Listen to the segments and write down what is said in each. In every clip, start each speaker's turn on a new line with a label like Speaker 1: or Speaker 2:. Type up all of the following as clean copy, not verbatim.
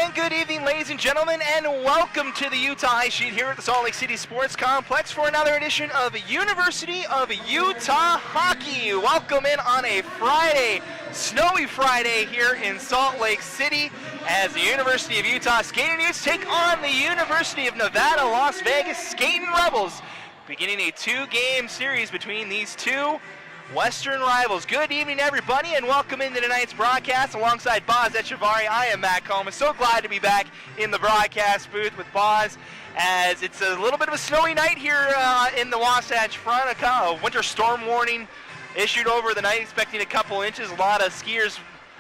Speaker 1: And good evening, ladies and gentlemen, and welcome to the Utah High Sheet here at the Salt Lake City Sports Complex for another edition of University of Utah Hockey. Welcome in on a Friday, snowy Friday here in Salt Lake City as the University of Utah Skating Utes take on the University of Nevada, Las Vegas Skating Rebels, beginning a two-game series between these two Western rivals. Good evening, everybody, and welcome into tonight's broadcast alongside Boz Echevarri. I am Matt Coleman. So glad to be back in the broadcast booth with Boz, as it's a little bit of a snowy night here in the Wasatch Front. A winter storm warning issued over the night, expecting a couple inches. A lot of skiers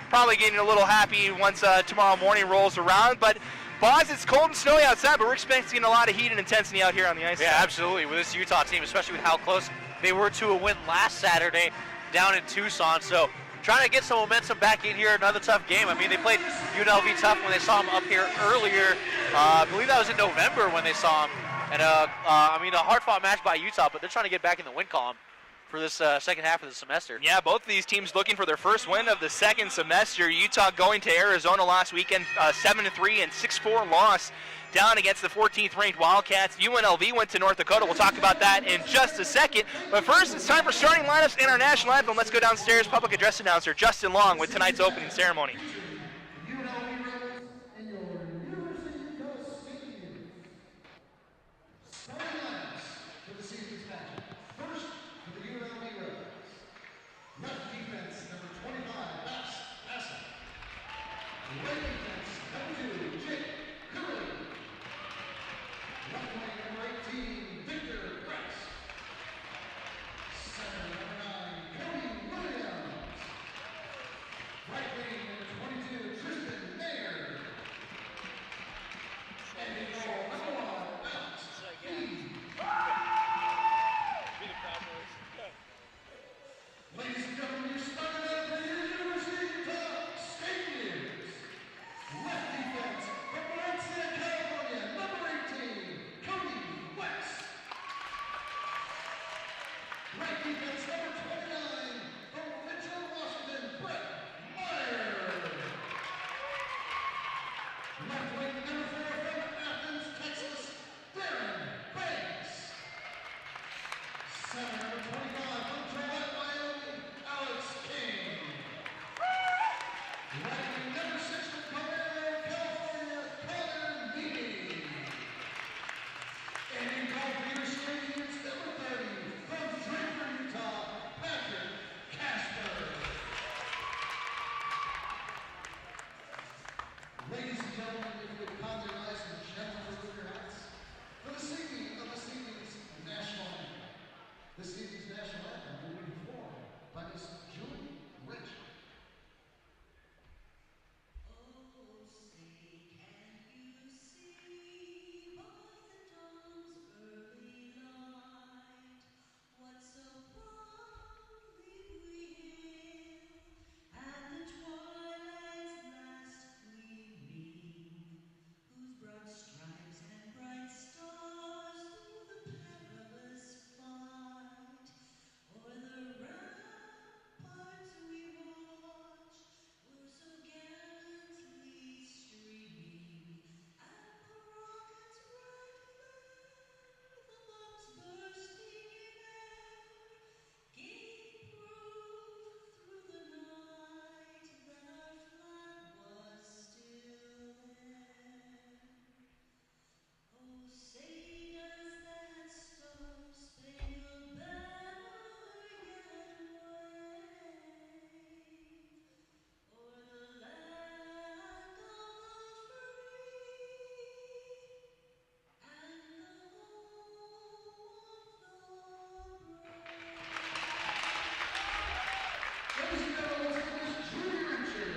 Speaker 1: probably getting a little happy once tomorrow morning rolls around. But Boz, it's cold and snowy outside, but we're expecting a lot of heat and intensity out here on the ice.
Speaker 2: Yeah, absolutely. With this Utah team, especially with how close they were to a win last Saturday down in Tucson. So trying to get some momentum back in here. Another tough game. I mean, they played UNLV tough when they saw them up here earlier. I believe that was in November when they saw them. And I mean, a hard-fought match by Utah, but they're trying to get back in the win column for this second half of the semester.
Speaker 1: Yeah, both of these teams looking for their first win of the second semester. Utah going to Arizona last weekend, 7-3 and 6-4 loss down against the 14th ranked Wildcats. UNLV went to North Dakota. We'll talk about that in just a second. But first, it's time for starting lineups and our national anthem. Let's go downstairs. Public address announcer Justin Long with tonight's opening ceremony.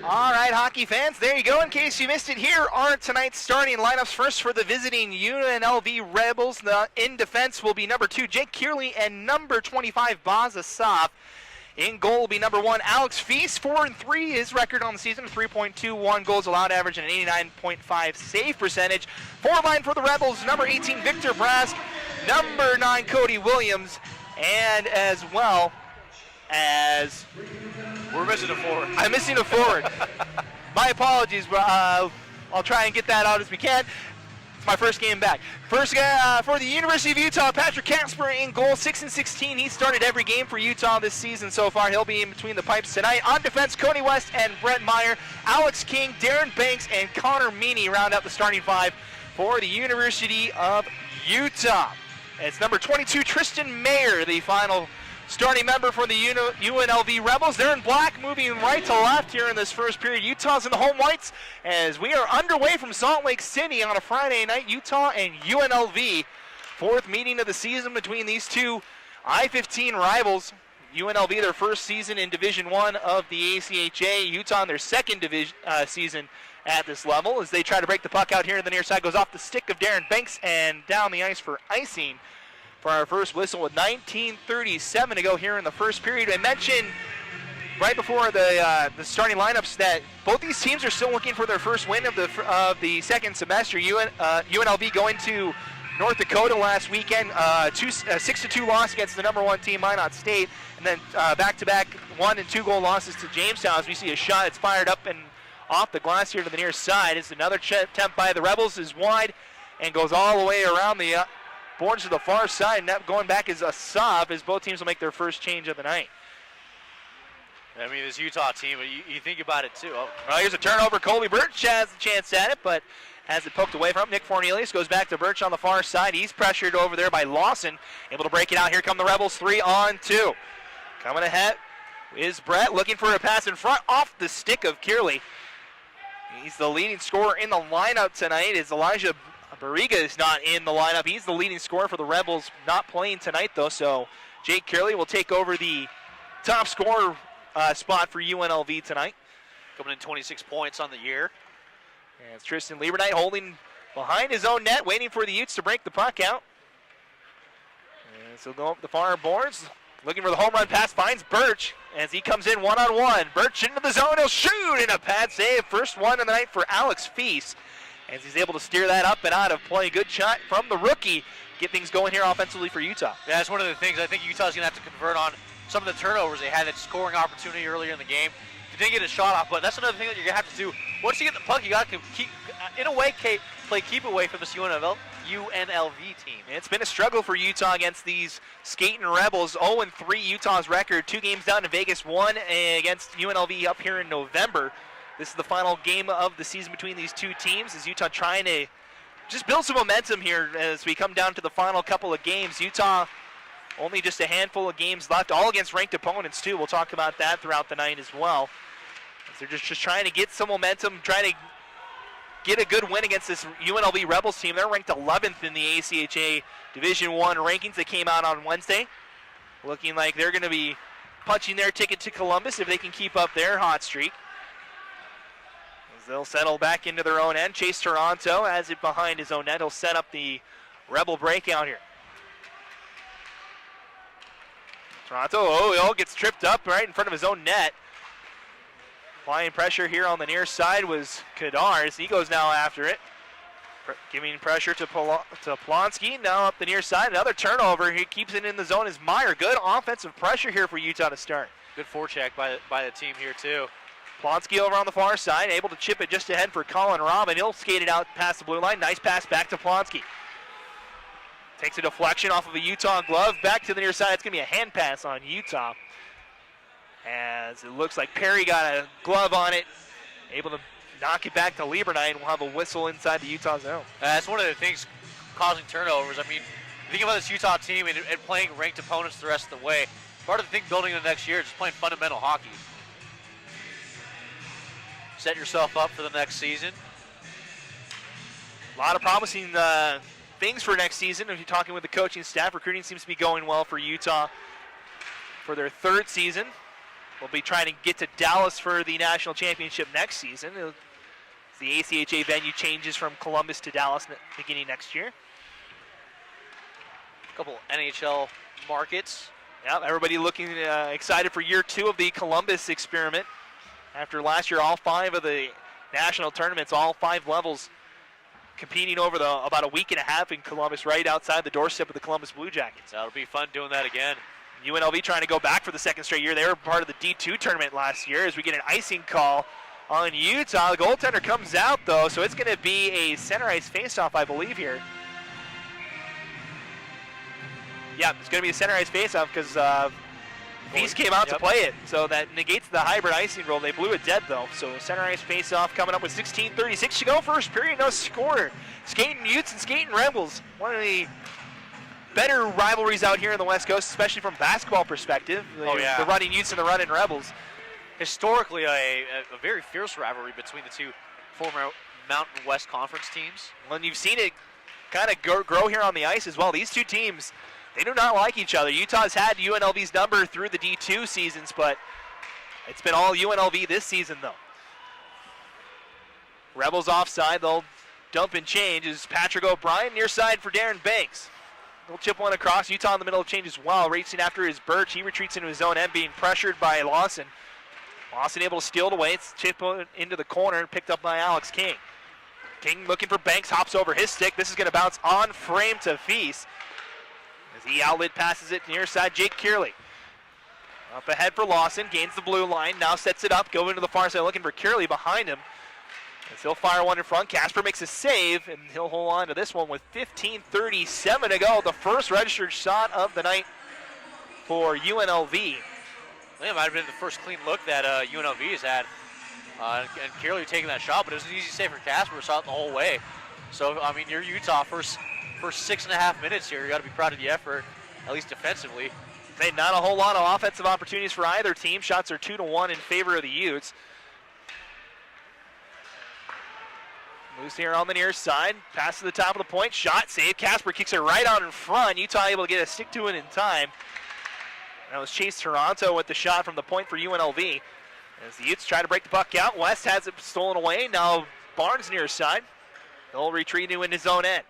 Speaker 1: All right, hockey fans, there you go. In case you missed it, here are tonight's starting lineups. First, for the visiting UNLV Rebels, in defense will be number 2, Jake Kearley, and number 25, Boz Asaf. In goal will be number 1, Alex Feast, 4-3. His record on the season, 3.21 goals allowed average and an 89.5 save percentage. Forward line for the Rebels, number 18, Victor Brask, number 9, Cody Williams, and as well as...
Speaker 2: We're missing a forward.
Speaker 1: I'm missing a forward. My apologies. I'll try and get that out as we can. It's my first game back. First for the University of Utah, Patrick Casper in goal, 6-16. He started every game for Utah this season so far. He'll be in between the pipes tonight. On defense, Cody West and Brett Meyer, Alex King, Darren Banks, and Connor Meany round out the starting five for the University of Utah. It's number 22, Tristan Mayer, the final starting member for the UNLV Rebels. They're in black, moving right to left here in this first period. Utah's in the home whites as we are underway from Salt Lake City on a Friday night. Utah and UNLV, fourth meeting of the season between these two I-15 rivals. UNLV, their first season in Division I of the ACHA. Utah in their second season at this level as they try to break the puck out here in the near side. Goes off the stick of Darren Banks and down the ice for icing for our first whistle with 19:37 to go here in the first period. I mentioned right before the starting lineups that both these teams are still looking for their first win of the second semester. UNLV going to North Dakota last weekend, 6-2 loss against the number one team, Minot State, and then back-to-back 1- and 2-goal losses to Jamestown. As we see a shot, it's fired up and off the glass here to the near side. It's another attempt by the Rebels, is wide and goes all the way around the boards to the far side. And that going back is a sub as both teams will make their first change of the night.
Speaker 2: I mean, this Utah team, you think about it too. Oh.
Speaker 1: Well, here's a turnover. Colby Birch has a chance at it, but has it poked away from him. Nick Fornelius goes back to Birch on the far side. He's pressured over there by Lawson. Able to break it out. Here come the Rebels, 3-on-2. Coming ahead is Brett looking for a pass in front off the stick of Kearley. He's the leading scorer in the lineup tonight. Is Elijah Barriga is not in the lineup. He's the leading scorer for the Rebels, not playing tonight though. So Jake Kearley will take over the top scorer spot for UNLV tonight.
Speaker 2: Coming in 26 points on the year.
Speaker 1: And it's Tristan Liebernight holding behind his own net, waiting for the Utes to break the puck out. And so go up the far boards, looking for the home run pass, finds Birch as he comes in one-on-one. Birch into the zone, he'll shoot, and a pad save. First one of the night for Alex Feast as he's able to steer that up and out of play. Good shot from the rookie. Get things going here offensively for Utah.
Speaker 2: Yeah, that's one of the things I think Utah's going to have to convert on. Some of the turnovers they had, that scoring opportunity earlier in the game. They didn't get a shot off, but that's another thing that you're going to have to do. Once you get the puck, you got to keep, in a way, play keep away from this UNLV team.
Speaker 1: It's been a struggle for Utah against these skating Rebels. 0-3 Utah's record. 2 games down in Vegas, 1 against UNLV up here in November. This is the final game of the season between these two teams. Is Utah trying to just build some momentum here as we come down to the final couple of games. Utah only just a handful of games left, all against ranked opponents too. We'll talk about that throughout the night as well. As they're just trying to get some momentum, trying to get a good win against this UNLV Rebels team. They're ranked 11th in the ACHA Division I rankings that came out on Wednesday. Looking like they're going to be punching their ticket to Columbus if they can keep up their hot streak. As they'll settle back into their own end. Chase Toronto has it behind his own net. He'll set up the Rebel breakout here. Toronto, he gets tripped up right in front of his own net. Applying pressure here on the near side was Kadar. He goes now after it. Giving pressure to Plonsky. Now up the near side. Another turnover. He keeps it in the zone is Meyer. Good offensive pressure here for Utah to start.
Speaker 2: Good forecheck by the team here too.
Speaker 1: Plonsky over on the far side. Able to chip it just ahead for Colin Robin. He'll skate it out past the blue line. Nice pass back to Plonsky. Takes a deflection off of a Utah glove. Back to the near side. It's going to be a hand pass on Utah. As it looks like Perry got a glove on it. Able to knock it back to Liebernight, and we'll have a whistle inside the Utah zone.
Speaker 2: That's one of the things causing turnovers. I mean, think about this Utah team and playing ranked opponents the rest of the way. Part of the thing building the next year is just playing fundamental hockey. Set yourself up for the next season.
Speaker 1: A lot of promising things for next season. If you're talking with the coaching staff, recruiting seems to be going well for Utah for their third season. We'll be trying to get to Dallas for the national championship next season. The ACHA venue changes from Columbus to Dallas beginning next year.
Speaker 2: A couple NHL markets.
Speaker 1: Yeah, everybody looking excited for year 2 of the Columbus experiment. After last year, all 5 of the national tournaments, all 5 levels, competing over about a week and a half in Columbus, right outside the doorstep of the Columbus Blue Jackets.
Speaker 2: That'll be fun doing that again.
Speaker 1: UNLV trying to go back for the second straight year. They were part of the D2 tournament last year as we get an icing call on Utah. The goaltender comes out, though, so it's going to be a center ice faceoff, I believe, here. Yeah, it's going to be a center ice faceoff because Feast came out to play it, so that negates the hybrid icing rule. They blew it dead, though. So center ice faceoff coming up with 16:36 to go. First period, no score. Skating Utes and Skating Rebels. One of the better rivalries out here in the West Coast, especially from basketball perspective. The running Utes and the running Rebels.
Speaker 2: Historically, a very fierce rivalry between the two former Mountain West Conference teams.
Speaker 1: Well, and you've seen it kind of grow here on the ice as well. These two teams, they do not like each other. Utah's had UNLV's number through the D2 seasons, but it's been all UNLV this season, though. Rebels offside. They'll dump and change as Patrick O'Brien near side for Darren Banks. They'll chip one across. Utah in the middle of change as well. Racing after his Birch. He retreats into his own end, being pressured by Lawson. Lawson able to steal it away. It's chipped into the corner and picked up by Alex King. King looking for Banks, hops over his stick. This is going to bounce on frame to Feast. As he outlet passes it near side, Jake Kearley. Up ahead for Lawson, gains the blue line, now sets it up, going to the far side looking for Kearley behind him. As he'll fire one in front, Casper makes a save, and he'll hold on to this one with 15:37 to go. The first registered shot of the night for UNLV.
Speaker 2: I think it might have been the first clean look that UNLV has had. And Kearley taking that shot, but it was an easy save for Casper, saw it the whole way. So, I mean, you're Utah, first 6.5 minutes here. You got to be proud of the effort, at least defensively.
Speaker 1: Hey, not a whole lot of offensive opportunities for either team. Shots are 2-1 in favor of the Utes. Moves here on the near side. Pass to the top of the point. Shot, save. Casper kicks it right out in front. Utah able to get a stick to it in time. That was Chase Toronto with the shot from the point for UNLV. As the Utes try to break the puck out. West has it stolen away. Now Barnes near side. He'll retreat into his own end.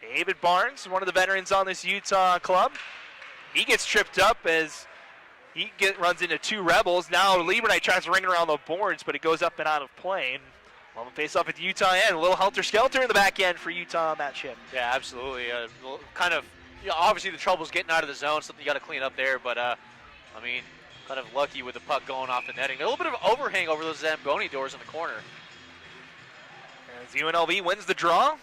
Speaker 1: David Barnes, one of the veterans on this Utah club. He gets tripped up as he runs into two Rebels. Now Lieberknight tries to ring it around the boards, but it goes up and out of play. Well, face off at the Utah end. A little helter-skelter in the back end for Utah on that shift.
Speaker 2: Yeah, absolutely. Obviously the trouble's getting out of the zone, something you got to clean up there. But, I mean, kind of lucky with the puck going off the netting. A little bit of overhang over those Zamboni doors in the corner.
Speaker 1: As UNLV wins the draw,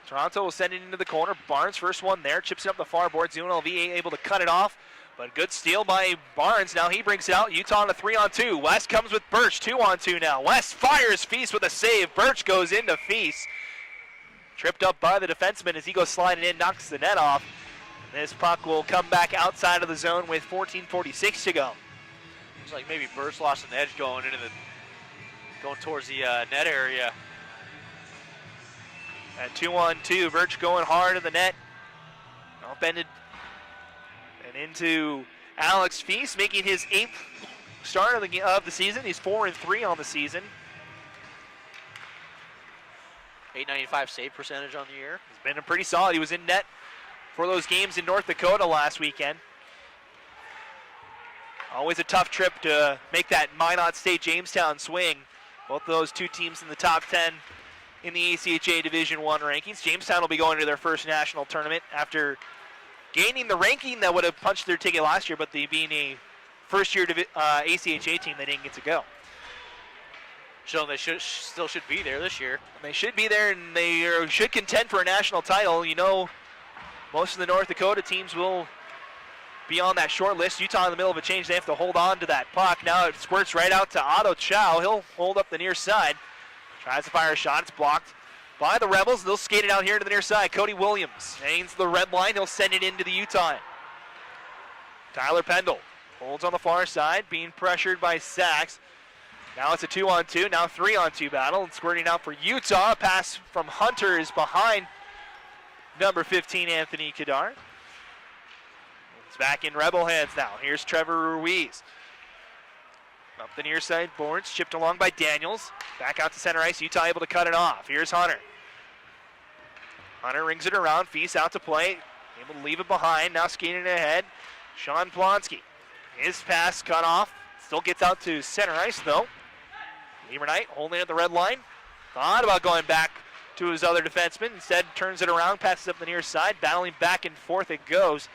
Speaker 1: Toronto will send it into the corner. Barnes, first one there, chips it up the far boards. UNLV able to cut it off. But good steal by Barnes. Now he brings it out. Utah on a 3-on-2. West comes with Birch, 2-on-2 now. West fires Feast with a save. Birch goes into Feast. Tripped up by the defenseman as he goes sliding in, knocks the net off. This puck will come back outside of the zone with 14:46 to go.
Speaker 2: Looks like maybe Birch lost an edge going towards the net area.
Speaker 1: At 2-on-2, Birch going hard in the net. Upended and into Alex Feast, making his 8th start of the season. He's 4-3 on the season.
Speaker 2: .895 save percentage on the year.
Speaker 1: He's been pretty solid. He was in net for those games in North Dakota last weekend. Always a tough trip to make that Minot State-Jamestown swing. Both of those two teams in the top 10 in the ACHA Division I rankings. Jamestown will be going to their first national tournament after gaining the ranking that would have punched their ticket last year, but they being a first-year ACHA team, they didn't get to go.
Speaker 2: So they still should be there this year.
Speaker 1: They should be there, and they should contend for a national title. You know, most of the North Dakota teams will be on that short list. Utah in the middle of a change. They have to hold on to that puck. Now it squirts right out to Otto Chow. He'll hold up the near side. Tries to fire a shot. It's blocked by the Rebels. They'll skate it out here to the near side. Cody Williams hangs the red line. He'll send it into the Utah end. Tyler Pendle holds on the far side, being pressured by Sachs. Now it's a 2-on-2, now 3-on-2 battle. And squirting out for Utah. A pass from Hunter is behind number 15, Anthony Kadar. It's back in Rebel hands now. Here's Trevor Ruiz. Up the near side boards, chipped along by Daniels. Back out to center ice, Utah able to cut it off. Here's Hunter. Hunter rings it around, Feast out to play. Able to leave it behind, now skating ahead. Sean Plonsky. His pass cut off. Still gets out to center ice though. Lieberknight holding at the red line. Thought about going back to his other defenseman. Instead turns it around, passes up the near side. Battling back and forth it goes.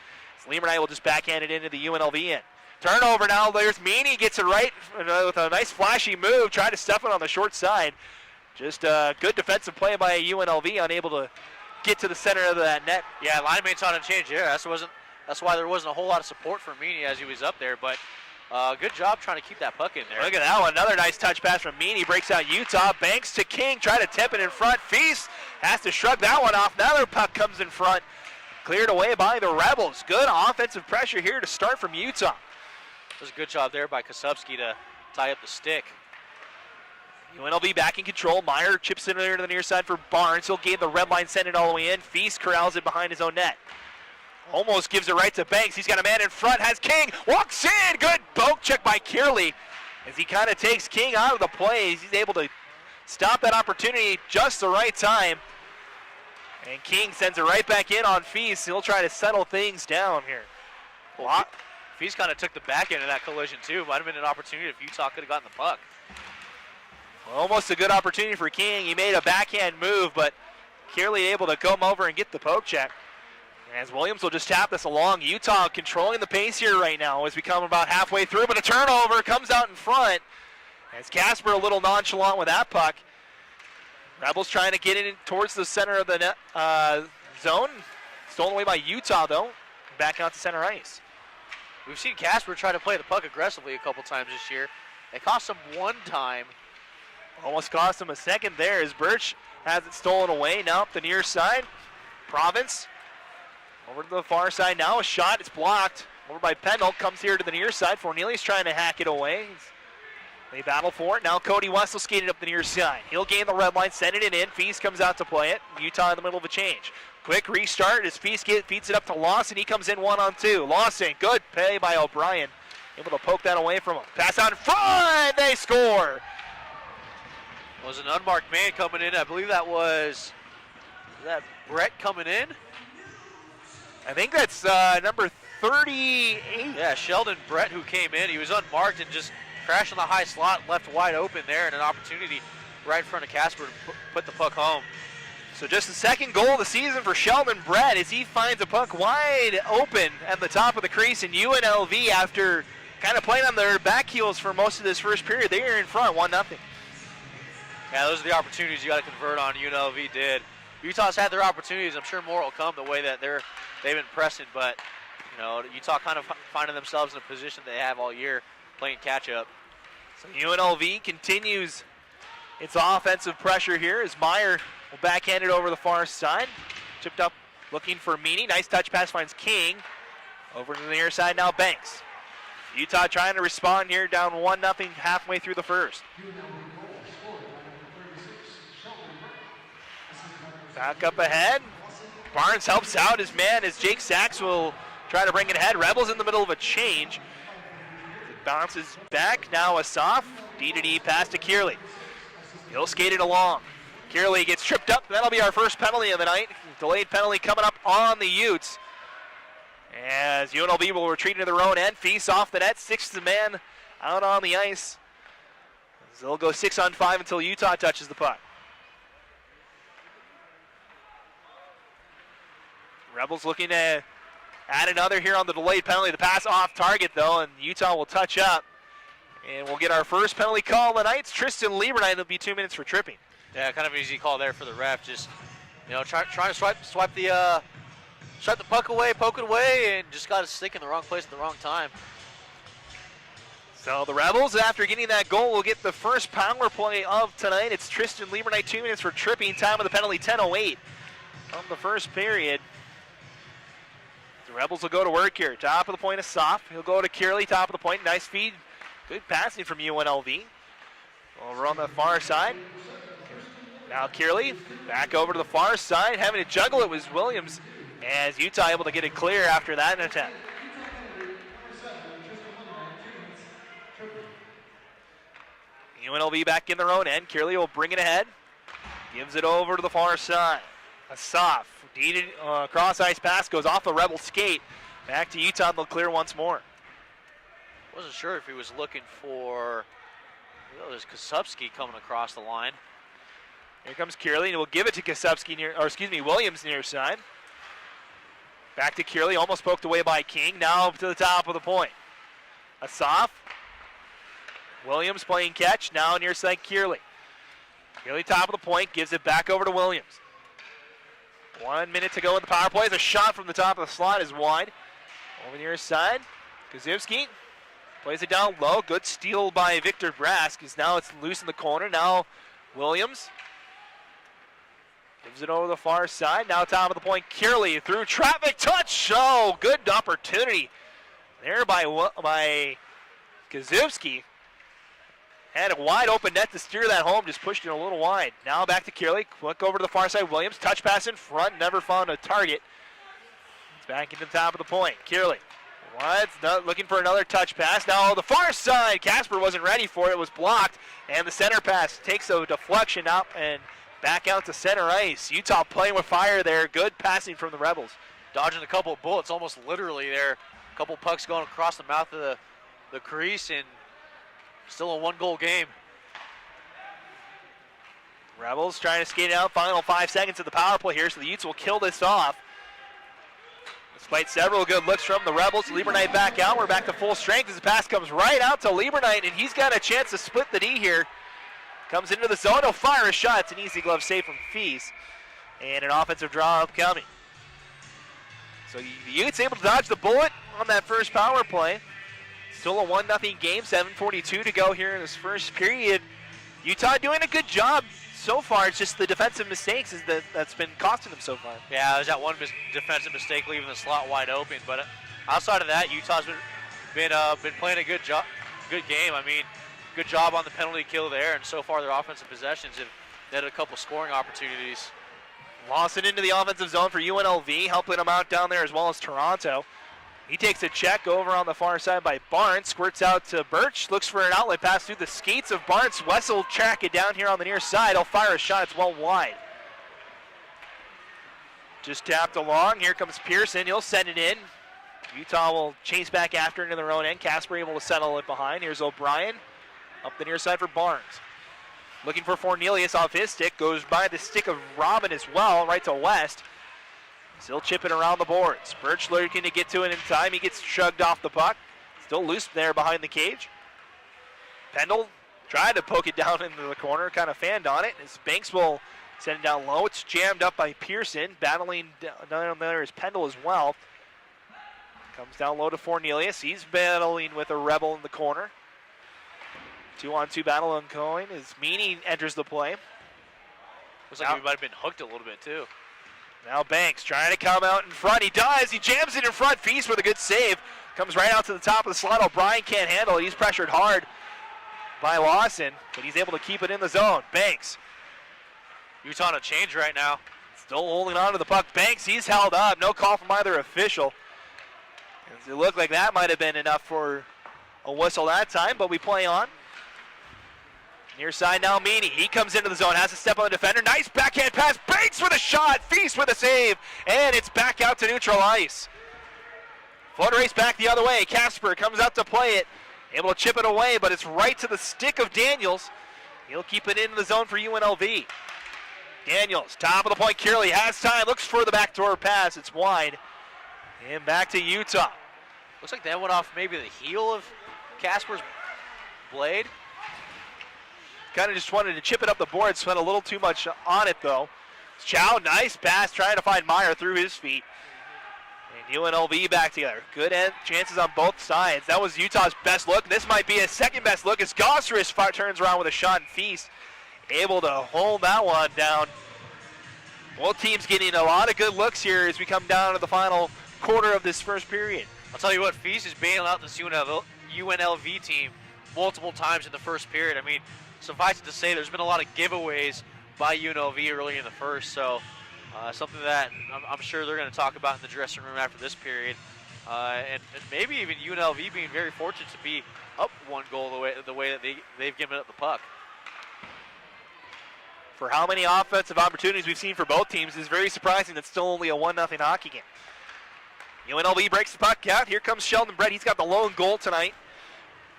Speaker 1: Lieberknight will just backhand it into the UNLV end. Turnover now. There's Meany, gets it right with a nice flashy move. Tried to stuff it on the short side. Just good defensive play by UNLV, unable to get to the center of that net.
Speaker 2: Yeah, line mates on a change here. That's why there wasn't a whole lot of support for Meany as he was up there, but good job trying to keep that puck in there.
Speaker 1: Look at that one. Another nice touch pass from Meany. Breaks out Utah. Banks to King. Try to tip it in front. Feast has to shrug that one off. Another puck comes in front. Cleared away by the Rebels. Good offensive pressure here to start from Utah.
Speaker 2: It was a good job there by Kasubski to tie up the stick.
Speaker 1: UNLV back in control. Meyer chips it there to the near side for Barnes. He'll gain the red line, send it all the way in. Feast corrals it behind his own net. Almost gives it right to Banks. He's got a man in front, has King, walks in. Good poke check by Kearley. As he kind of takes King out of the play, he's able to stop that opportunity just the right time. And King sends it right back in on Feast. He'll try to settle things down here.
Speaker 2: Well, Feast kind of took the back end of that collision too. Might have been an opportunity if Utah could have gotten the puck.
Speaker 1: Almost a good opportunity for King. He made a backhand move, but Kearley able to come over and get the poke check. As Williams will just tap this along. Utah controlling the pace here right now as we come about halfway through, but a turnover comes out in front. As Casper a little nonchalant with that puck. Rebels trying to get in towards the center of the net, zone. Stolen away by Utah, though. Back out to center ice.
Speaker 2: We've seen Casper try to play the puck aggressively a couple times this year. It cost him one time.
Speaker 1: Almost cost him a second there as Birch has it stolen away. Now up the near side. Province over to the far side now. A shot. It's blocked. Over by Pendle. Comes here to the near side. Fornelius trying to hack it away. They battle for it. Now Cody Wessel skated up the near side. He'll gain the red line. Send it in. Feast comes out to play it. Utah in the middle of a change. Quick restart as Feast feeds it up to Lawson. He comes in 1-on-2. Lawson. Good play by O'Brien. Able to poke that away from him. Pass out in front. They score.
Speaker 2: Was an unmarked man coming in. I believe was that Brett coming in?
Speaker 1: I think that's number 38.
Speaker 2: Yeah, Sheldon Brett who came in. He was unmarked and just crashed on the high slot, left wide open there, and an opportunity right in front of Casper to put the puck home.
Speaker 1: So just the second goal of the season for Sheldon Brett as he finds a puck wide open at the top of the crease, and UNLV, after kind of playing on their back heels for most of this first period, they are in front 1-0.
Speaker 2: Yeah, those are the opportunities you got to convert on. UNLV did. Utah's had their opportunities. I'm sure more will come the way that they've been pressing, but you know, Utah kind of finding themselves in a position they have all year, playing catch up.
Speaker 1: So UNLV continues its offensive pressure here as Meyer will backhand it over the far side. Chipped up, looking for Meany. Nice touch pass finds King. Over to the near side now, Banks. Utah trying to respond here, down 1-0 halfway through the first. Back up ahead. Barnes helps out his man as Jake Sachs will try to bring it ahead. Rebels in the middle of a change. It bounces back. Now a soft D-to-D pass to Kearley. He'll skate it along. Kearley gets tripped up. That'll be our first penalty of the night. Delayed penalty coming up on the Utes. As UNLV will retreat into their own end. Feast off the net. Sixth man out on the ice. So they'll go 6-on-5 until Utah touches the puck. Rebels looking to add another here on the delayed penalty. The pass off target, though, and Utah will touch up. And we'll get our first penalty call of the night. It's Tristan Liebernight. It'll be 2 minutes for tripping.
Speaker 2: Yeah, kind of an easy call there for the ref. Just, you know, trying to swipe the puck away, poke it away, and just got it stick in the wrong place at the wrong time.
Speaker 1: So the Rebels, after getting that goal, will get the first power play of tonight. It's Tristan Liebernight, 2 minutes for tripping. Time of the penalty, 10:08 on the first period. The Rebels will go to work here. Top of the point is Soft. He'll go to Kearley, top of the point. Nice feed. Good passing from UNLV. Over on the far side. Now Kearley back over to the far side. Having to juggle it was Williams. As Utah able to get it clear after that attempt. UNLV back in their own end. Kearley will bring it ahead. Gives it over to the far side. A soft. Cross ice pass goes off the Rebel skate. Back to Utah, they'll clear once more.
Speaker 2: Wasn't sure if he was looking for, there's Kasubski coming across the line.
Speaker 1: Here comes Kearley, and we'll give it to Williams near side. Back to Kearley, almost poked away by King. Now to the top of the point. Asaf. Williams playing catch, now near side Kearley. Kearley top of the point, gives it back over to Williams. 1 minute to go in the power play. The shot from the top of the slot is wide. Over near side, Kazivsky plays it down low. Good steal by Victor Brask, because now it's loose in the corner. Now Williams gives it over the far side. Now top of the point, Kearley through traffic touch. Oh, good opportunity there by Kazivsky. Had a wide open net to steer that home, just pushed it a little wide. Now back to Kearley, quick over to the far side. Williams, touch pass in front, never found a target. It's back into the top of the point. Kearley, looking for another touch pass. Now the far side, Casper wasn't ready for it, was blocked. And the center pass takes a deflection up and back out to center ice. Utah playing with fire there, good passing from the Rebels.
Speaker 2: Dodging a couple of bullets, almost literally there. A couple pucks going across the mouth of the crease, and still a one-goal game.
Speaker 1: Rebels trying to skate it out. Final 5 seconds of the power play here, so the Utes will kill this off. Despite several good looks from the Rebels, Lieberknight back out. We're back to full strength as the pass comes right out to Lieberknight, and he's got a chance to split the D here. Comes into the zone, he'll fire a shot. It's an easy glove save from Fees. And an offensive draw upcoming. So the Utes able to dodge the bullet on that first power play. Still a 1-0 game, 7:42 to go here in this first period. Utah doing a good job so far. It's just the defensive mistakes that's been costing them so far.
Speaker 2: Yeah, there's that one defensive mistake leaving the slot wide open. But outside of that, Utah's been playing a good game. I mean, good job on the penalty kill there, and so far their offensive possessions have netted a couple scoring opportunities.
Speaker 1: Lawson into the offensive zone for UNLV, helping them out down there as well as Toronto. He takes a check over on the far side by Barnes, squirts out to Birch, looks for an outlet pass through the skates of Barnes. Wessel will track it down here on the near side. He'll fire a shot, it's well wide. Just tapped along, here comes Pearson, he'll send it in. Utah will chase back after into their own end. Casper able to settle it behind. Here's O'Brien, up the near side for Barnes. Looking for Fornelius off his stick, goes by the stick of Robin as well, right to West. Still chipping around the boards. Birch looking to get to it in time. He gets shrugged off the puck. Still loose there behind the cage. Pendle tried to poke it down into the corner, kind of fanned on it. As Banks will send it down low. It's jammed up by Pearson. Battling down there is Pendle as well. Comes down low to Fornelius. He's battling with a Rebel in the corner. 2-on-2 battle ongoing as Meany enters the play.
Speaker 2: Looks like we might have been hooked a little bit too.
Speaker 1: Now Banks trying to come out in front. He does. He jams it in front. Feast with a good save. Comes right out to the top of the slot. O'Brien can't handle it. He's pressured hard by Lawson, but he's able to keep it in the zone. Banks.
Speaker 2: Utah on a change right now.
Speaker 1: Still holding on to the puck. Banks, he's held up. No call from either official. It looked like that might have been enough for a whistle that time, but we play on. Near side now, Meany. He comes into the zone, has to step on the defender. Nice backhand pass. Banks with a shot. Feast with a save. And it's back out to neutral ice. Flood race back the other way. Casper comes out to play it. Able to chip it away, but it's right to the stick of Daniels. He'll keep it in the zone for UNLV. Daniels, top of the point. Kearley has time. Looks for the backdoor pass. It's wide. And back to Utah.
Speaker 2: Looks like that went off maybe the heel of Casper's blade.
Speaker 1: Kind of just wanted to chip it up the board, spent a little too much on it though. Chow, nice pass, trying to find Meyer through his feet. And UNLV back together. Good chances on both sides. That was Utah's best look. This might be his second best look as Gosseris turns around with a shot and Feast able to hold that one down. Both teams getting a lot of good looks here as we come down to the final quarter of this first period.
Speaker 2: I'll tell you what, Feast is bailing out this UNLV team multiple times in the first period. I mean, suffice it to say, there's been a lot of giveaways by UNLV early in the first, so something that I'm sure they're going to talk about in the dressing room after this period, and maybe even UNLV being very fortunate to be up one goal the way that they've given up the puck.
Speaker 1: For how many offensive opportunities we've seen for both teams, it's very surprising it's still only a 1-0 hockey game. UNLV breaks the puck out. Here comes Sheldon Brett. He's got the lone goal tonight.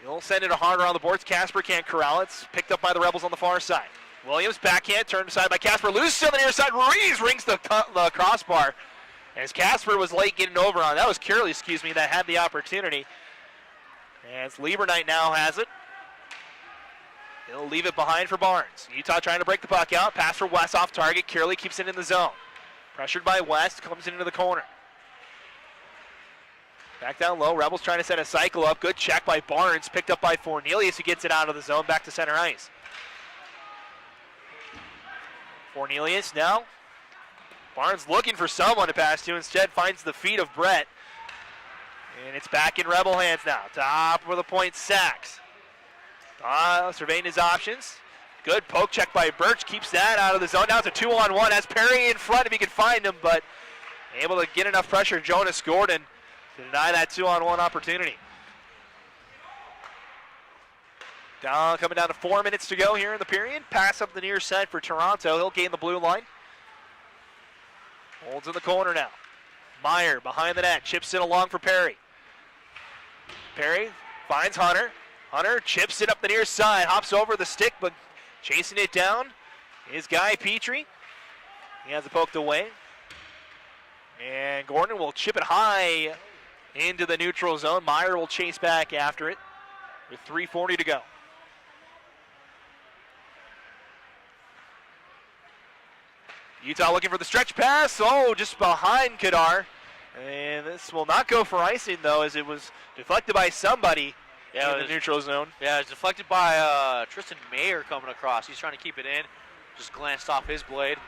Speaker 1: He'll send it harder on the boards. Casper can't corral it. It's picked up by the Rebels on the far side. Williams backhand, turned aside by Casper. Loose on the near side. Ruiz rings the crossbar. As Casper was late getting over on. That was Kearley, that had the opportunity. As Lieberknight now has it. He'll leave it behind for Barnes. Utah trying to break the puck out. Pass for West off target. Curley keeps it in the zone. Pressured by West, comes into the corner. Back down low. Rebels trying to set a cycle up. Good check by Barnes. Picked up by Fornelius, who gets it out of the zone. Back to center ice. Fornelius now. Barnes looking for someone to pass to. Instead finds the feet of Brett. And it's back in Rebel hands now. Top of the point, Sachs. Surveying his options. Good poke check by Birch. Keeps that out of the zone. Now it's a 2-on-1. Has Perry in front if he can find him, but able to get enough pressure. Jonas Gordon to deny that 2-on-1 opportunity. Coming down to 4 minutes to go here in the period. Pass up the near side for Toronto. He'll gain the blue line. Holds in the corner now. Meyer behind the net. Chips it along for Perry. Perry finds Hunter. Hunter chips it up the near side. Hops over the stick, but chasing it down is Guy Petrie. He has it poked away. And Gordon will chip it high into the neutral zone. Meyer will chase back after it with 3:40 to go. Utah looking for the stretch pass. Oh, just behind Kadar. And this will not go for icing, though, as it was deflected by somebody in the neutral zone.
Speaker 2: Yeah, it's deflected by Tristan Mayer coming across. He's trying to keep it in. Just glanced off his blade.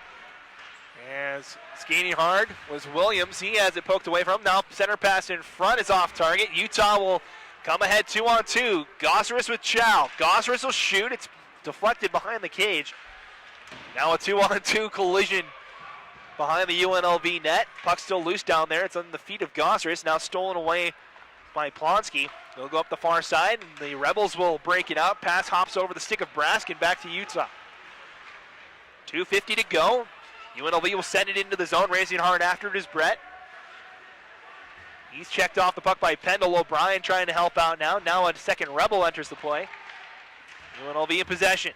Speaker 1: As skating hard was Williams. He has it poked away from him. Now center pass in front is off target. Utah will come ahead 2-on-2. Gosseris with Chow. Gosseris will shoot. It's deflected behind the cage. Now a 2-on-2 collision behind the UNLV net. Puck still loose down there. It's on the feet of Gosseris. Now stolen away by Plonsky. They'll go up the far side, and the Rebels will break it out. Pass hops over the stick of Braskin back to Utah. 2:50 to go. UNLV will send it into the zone. Raising hard after it is Brett. He's checked off the puck by Pendle. O'Brien trying to help out now. Now a second Rebel enters the play. UNLV in possession.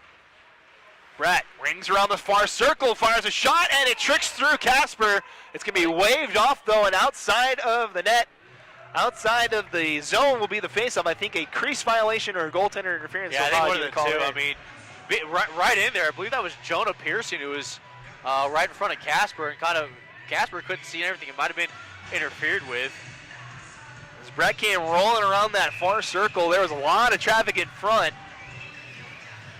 Speaker 1: Brett rings around the far circle, fires a shot, and it tricks through Casper. It's going to be waved off, though, and outside of the net, outside of the zone will be the face-off. I think a crease violation or a goaltender interference.
Speaker 2: Yeah, I think one of the two. I mean, right in there, I believe that was Jonah Pearson who was right in front of Casper, and Casper couldn't see everything. It might have been interfered with.
Speaker 1: As Brett came rolling around that far circle, there was a lot of traffic in front.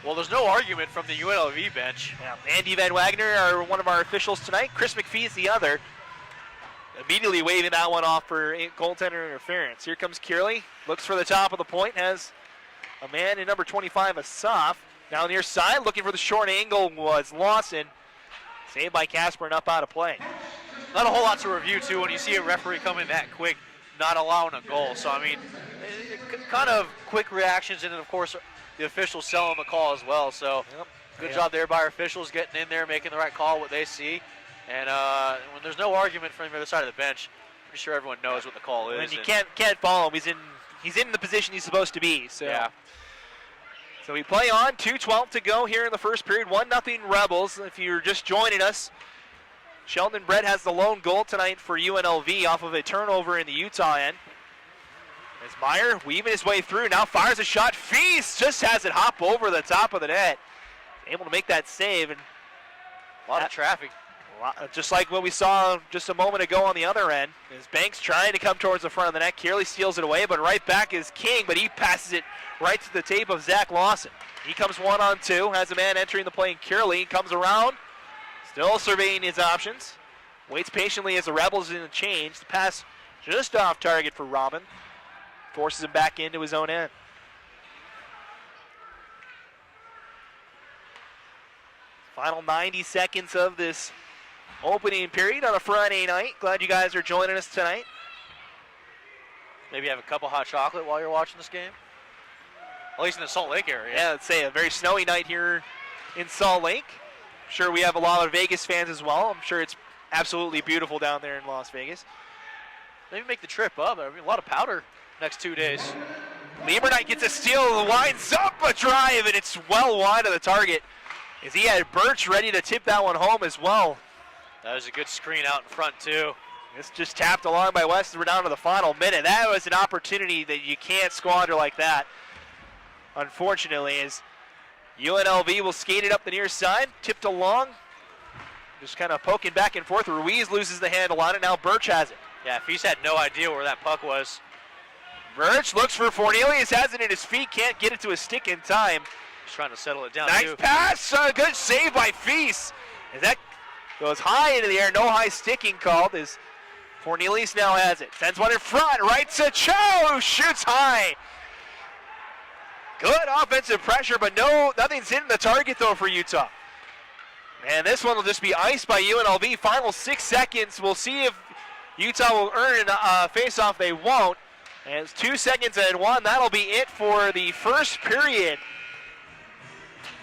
Speaker 2: Well, there's no argument from the UNLV bench.
Speaker 1: Yeah, Andy Van Wagner are one of our officials tonight. Chris McPhee is the other. Immediately waving that one off for goaltender interference. Here comes Curley. Looks for the top of the point. Has a man in number 25, Asaf. Now near side, looking for the short angle was Lawson. Saved by Casper and up out of play.
Speaker 2: Not a whole lot to review, too, when you see a referee come in that quick, not allowing a goal. So, I mean, kind of quick reactions, and then, of course, the officials selling the call as well. So good job there by our officials getting in there, making the right call, what they see. And when there's no argument from the other side of the bench, I'm pretty sure everyone knows what the call is.
Speaker 1: And you can't follow him. He's in the position he's supposed to be. So.
Speaker 2: Yeah.
Speaker 1: So we play on. 2:12 to go here in the first period. 1-0 Rebels. If you're just joining us, Sheldon Brett has the lone goal tonight for UNLV off of a turnover in the Utah end. As Meyer weaving his way through, now fires a shot. Feast just has it hop over the top of the net. Able to make that save. And
Speaker 2: a lot of traffic.
Speaker 1: Just like what we saw just a moment ago on the other end. As Banks trying to come towards the front of the net. Kearley steals it away, but right back is King, but he passes it right to the tape of Zach Lawson. He comes 1-on-2, has a man entering the play in Kearley. Comes around, still surveying his options. Waits patiently as the Rebels in the change. The pass just off target for Robin. Forces him back into his own end. Final 90 seconds of this opening period on a Friday night. Glad you guys are joining us tonight.
Speaker 2: Maybe have a cup of hot chocolate while you're watching this game. At least in the Salt Lake area.
Speaker 1: Yeah, let's say a very snowy night here in Salt Lake. I'm sure we have a lot of Vegas fans as well. I'm sure it's absolutely beautiful down there in Las Vegas.
Speaker 2: Maybe make the trip up. I mean, a lot of powder next 2 days.
Speaker 1: Lieberknight gets a steal, winds up a drive, and it's well wide of the target. As he had Birch ready to tip that one home as well.
Speaker 2: That was a good screen out in front, too.
Speaker 1: This just tapped along by West as we're down to the final minute. That was an opportunity that you can't squander like that. Unfortunately, as UNLV will skate it up the near side, tipped along, just kind of poking back and forth. Ruiz loses the handle on it. Now Birch has it.
Speaker 2: Yeah, if he's had no idea where that puck was.
Speaker 1: Birch looks for Fornelius, has it in his feet, can't get it to a stick in time.
Speaker 2: He's trying to settle it down.
Speaker 1: Nice pass, good save by Feast. As that goes high into the air, no high sticking called as Fornelius now has it. Sends one in front, right to Cho, shoots high. Good offensive pressure, but nothing's hitting the target though for Utah. And this one will just be iced by UNLV. Final 6 seconds. We'll see if Utah will earn a face-off. They won't. And it's 2 seconds and 1. That'll be it for the first period.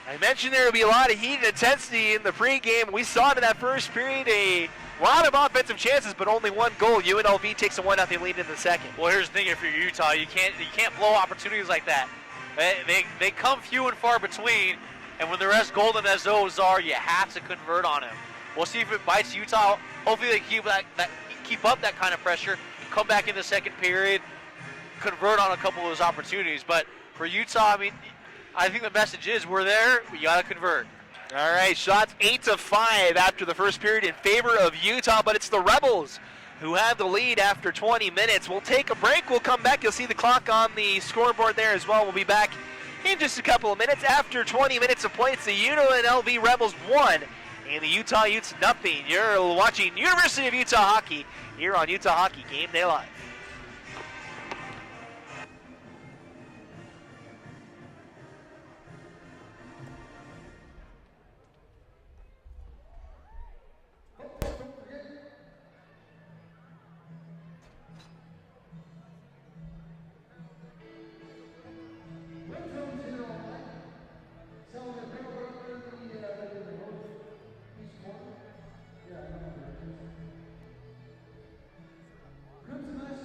Speaker 1: I mentioned there will be a lot of heat and intensity in the pregame. We saw it in that first period. A lot of offensive chances, but only 1 goal. UNLV takes a 1-0 lead in the second.
Speaker 2: Well, here's the thing: if you're Utah, you can't blow opportunities like that. They come few and far between, and when they're as golden as those are, you have to convert on them. We'll see if it bites Utah. Hopefully they keep up that kind of pressure, come back in the second period, convert on a couple of those opportunities. But for Utah, I mean, I think the message is we're there, we got to convert.
Speaker 1: All right, shots 8-5 after the first period in favor of Utah, but it's the Rebels who have the lead after 20 minutes. We'll take a break. We'll come back. You'll see the clock on the scoreboard there as well. We'll be back in just a couple of minutes. After 20 minutes of play, it's the UNLV Rebels 1 and the Utah Utes nothing. You're watching University of Utah Hockey here on Utah Hockey Game Day Live.
Speaker 3: Crimson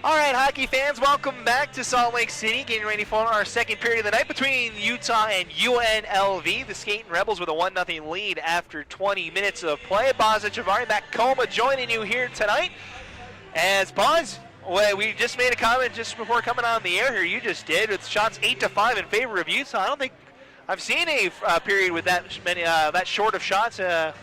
Speaker 1: All right, hockey fans, welcome back to Salt Lake City. Getting ready for our second period of the night between Utah and UNLV. The Skating Rebels with a 1-0 lead after 20 minutes of play. Boz and Javari Macoma joining you here tonight. As Boz, we just made a comment just before coming on the air here. You just did with shots 8-5 in favor of Utah. I don't think I've seen a period with that many, that short of shots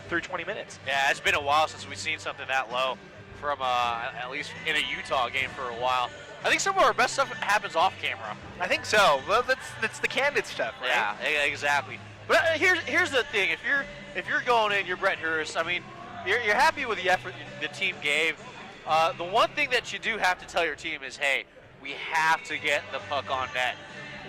Speaker 1: through 20 minutes.
Speaker 2: Yeah, it's been a while since we've seen something that low from at least in a Utah game for a while. I think some of our best stuff happens off camera.
Speaker 1: I think so. Well, that's the candid stuff, right?
Speaker 2: Yeah, exactly. But here's the thing: if you're going in, you're Brett Hurst. I mean, you're happy with the effort the team gave. The one thing that you do have to tell your team is, hey, we have to get the puck on net.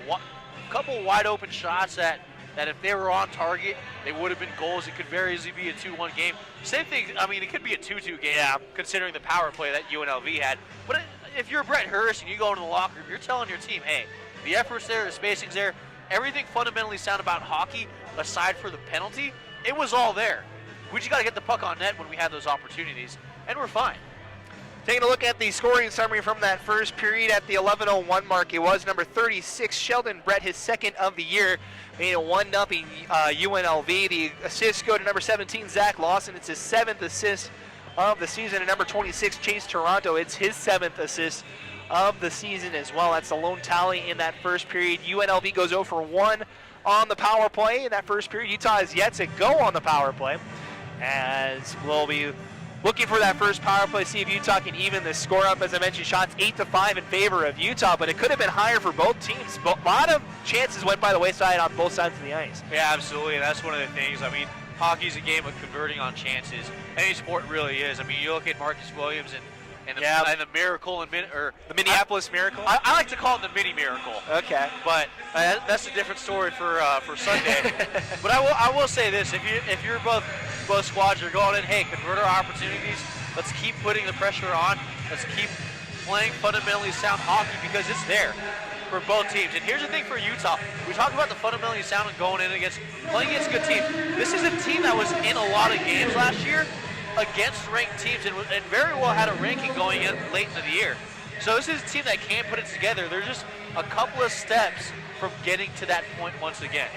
Speaker 2: A couple wide open shots that if they were on target, they would have been goals. It could very easily be a 2-1 game. Same thing, I mean, it could be a 2-2 game, considering the power play that UNLV had. But if you're Brett Hurst and you go into the locker room, you're telling your team, hey, the effort's there, the spacing's there, everything fundamentally sound about hockey, aside for the penalty, it was all there. We just got to get the puck on net when we have those opportunities, and we're fine.
Speaker 1: Taking a look at the scoring summary from that first period at the 11:01 mark, it was number 36, Sheldon Brett, his second of the year, made a 1-0 UNLV. The assists go to number 17, Zach Lawson. It's his 7th assist of the season. And number 26, Chase Toronto. It's his 7th assist of the season as well. That's the lone tally in that first period. UNLV goes 0 for 1 on the power play in that first period. Utah is yet to go on the power play, as we'll be looking for that first power play, see if Utah can even the score up. As I mentioned, shots 8-5 in favor of Utah, but it could have been higher for both teams. A lot of chances went by the wayside on both sides of the ice.
Speaker 2: Yeah, absolutely, and that's one of the things. I mean, hockey's a game of converting on chances. Any sport really is. I mean, you look at Marcus Williams and the Miracle and
Speaker 1: the Minneapolis Miracle.
Speaker 2: I like to call it the Mini Miracle.
Speaker 1: Okay,
Speaker 2: but that's a different story for Sunday. But I will say this: if you're both squads are going in, hey, convert our opportunities. Let's keep putting the pressure on. Let's keep playing fundamentally sound hockey because it's there for both teams. And here's the thing for Utah: we talked about the fundamentally sound and going in playing against good teams. This is a team that was in a lot of games last year against ranked teams and very well had a ranking going in late into the year. So this is a team that can put it together. They're just a couple of steps from getting to that point once again.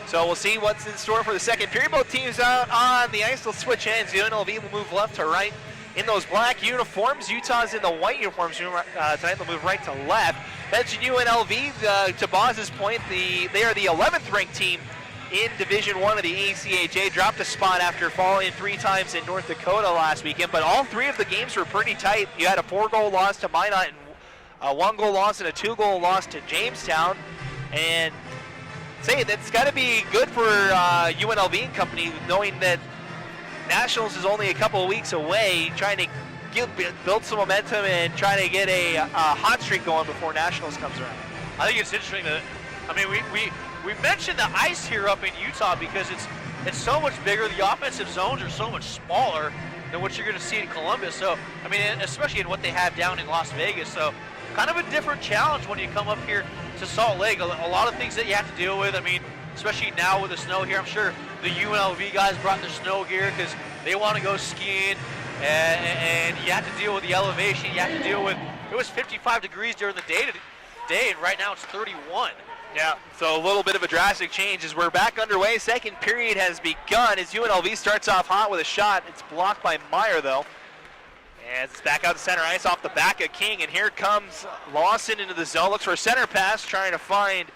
Speaker 1: So we'll see what's in store for the second period. Both teams out on the ice will switch ends. UNLV will move left to right in those black uniforms. Utah's in the white uniforms tonight. They'll move right to left. Mentioned UNLV, to Boz's point, they are the 11th ranked team in Division I of the ACHA. Dropped a spot after falling 3 times in North Dakota last weekend, but all 3 of the games were pretty tight. You had a 4-goal loss to Minot and a 1-goal loss and a 2-goal loss to Jamestown. And say that's got to be good for UNLV and company, knowing that Nationals is only a couple of weeks away, trying to build some momentum and trying to get a hot streak going before Nationals comes around.
Speaker 2: I think it's interesting that, I mean, we mentioned the ice here up in Utah because it's so much bigger. The offensive zones are so much smaller than what you're going to see in Columbus. So, I mean, especially in what they have down in Las Vegas. So, kind of a different challenge when you come up here to Salt Lake. A lot of things that you have to deal with. I mean, especially now with the snow here. I'm sure the UNLV guys brought their snow gear because they want to go skiing. And you have to deal with the elevation. You have to deal with, it was 55 degrees during the day, and right now it's 31.
Speaker 1: Yeah, so a little bit of a drastic change as we're back underway. Second period has begun as UNLV starts off hot with a shot. It's blocked by Meyer, though. As it's back out to center ice off the back of King, and here comes Lawson into the zone. Looks for a center pass, trying to find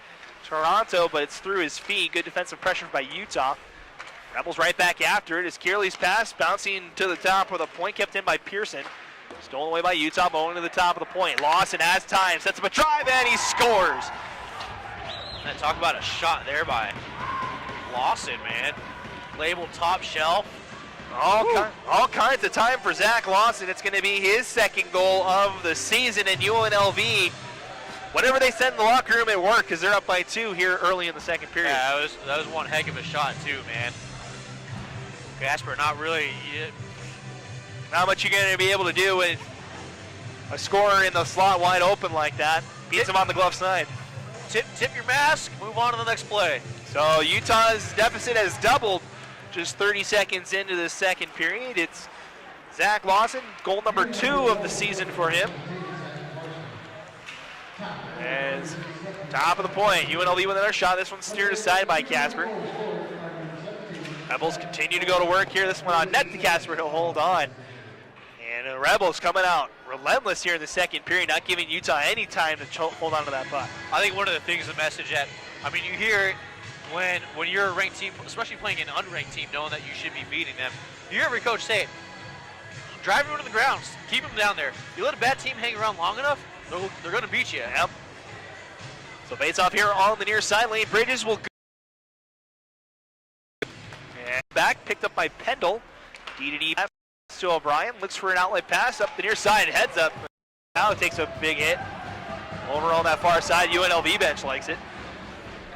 Speaker 1: Toronto, but it's through his feet. Good defensive pressure by Utah. Rebels right back after it as Kearley's pass bouncing to the top of the point, kept in by Pearson. Stolen away by Utah, going to the top of the point. Lawson has time, sets up a drive, and he scores.
Speaker 2: And talk about a shot there by Lawson, man. Labeled top shelf.
Speaker 1: All kinds of time for Zach Lawson. It's going to be his second goal of the season, and UNLV, whatever they said in the locker room, it worked because they're up by 2 here early in the second period.
Speaker 2: Yeah, that was one heck of a shot too, man. Gasper, not
Speaker 1: much you're going to be able to do with a scorer in the slot wide open like that. Beats him on the glove side.
Speaker 2: Tip your mask, move on to the next play.
Speaker 1: So Utah's deficit has doubled just 30 seconds into the second period. It's Zach Lawson, goal number 2 of the season for him. Top of the point, UNLV with another shot. This one's steered aside by Casper. Rebels continue to go to work here. This one on net to Casper. He'll hold on. And the Rebels coming out relentless here in the second period, not giving Utah any time to hold on to that puck.
Speaker 2: I think one of the things, the message that, I mean, you hear it when you're a ranked team, especially playing an unranked team, knowing that you should be beating them. You hear every coach say it. Drive everyone to the ground. Keep them down there. You let a bad team hang around long enough, they're going to beat you.
Speaker 1: Yep. So face off here on the near side lane. Bridges will go. And back, picked up by Pendle. D pass to O'Brien. Looks for an outlet pass up the near side. Heads up. Now it takes a big hit. Over on that far side, UNLV bench likes it.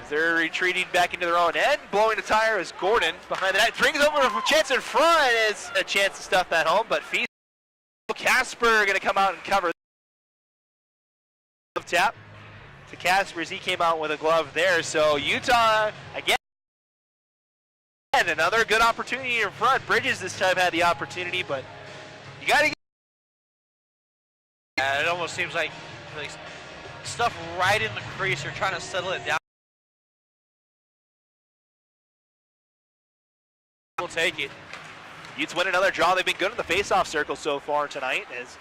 Speaker 1: As they're retreating back into their own end. Blowing the tire is Gordon behind the net. Brings over a chance in front. Is a chance to stuff that home, but Feast. Casper going to come out and cover. Tap to Casper as he came out with a glove there. So Utah, again, another good opportunity in front. Bridges this time had the opportunity, but you got to get.
Speaker 2: It almost seems like stuff right in the crease. You're trying to settle it down. We'll take it.
Speaker 1: Utes win another draw. They've been good in the face-off circle so far tonight as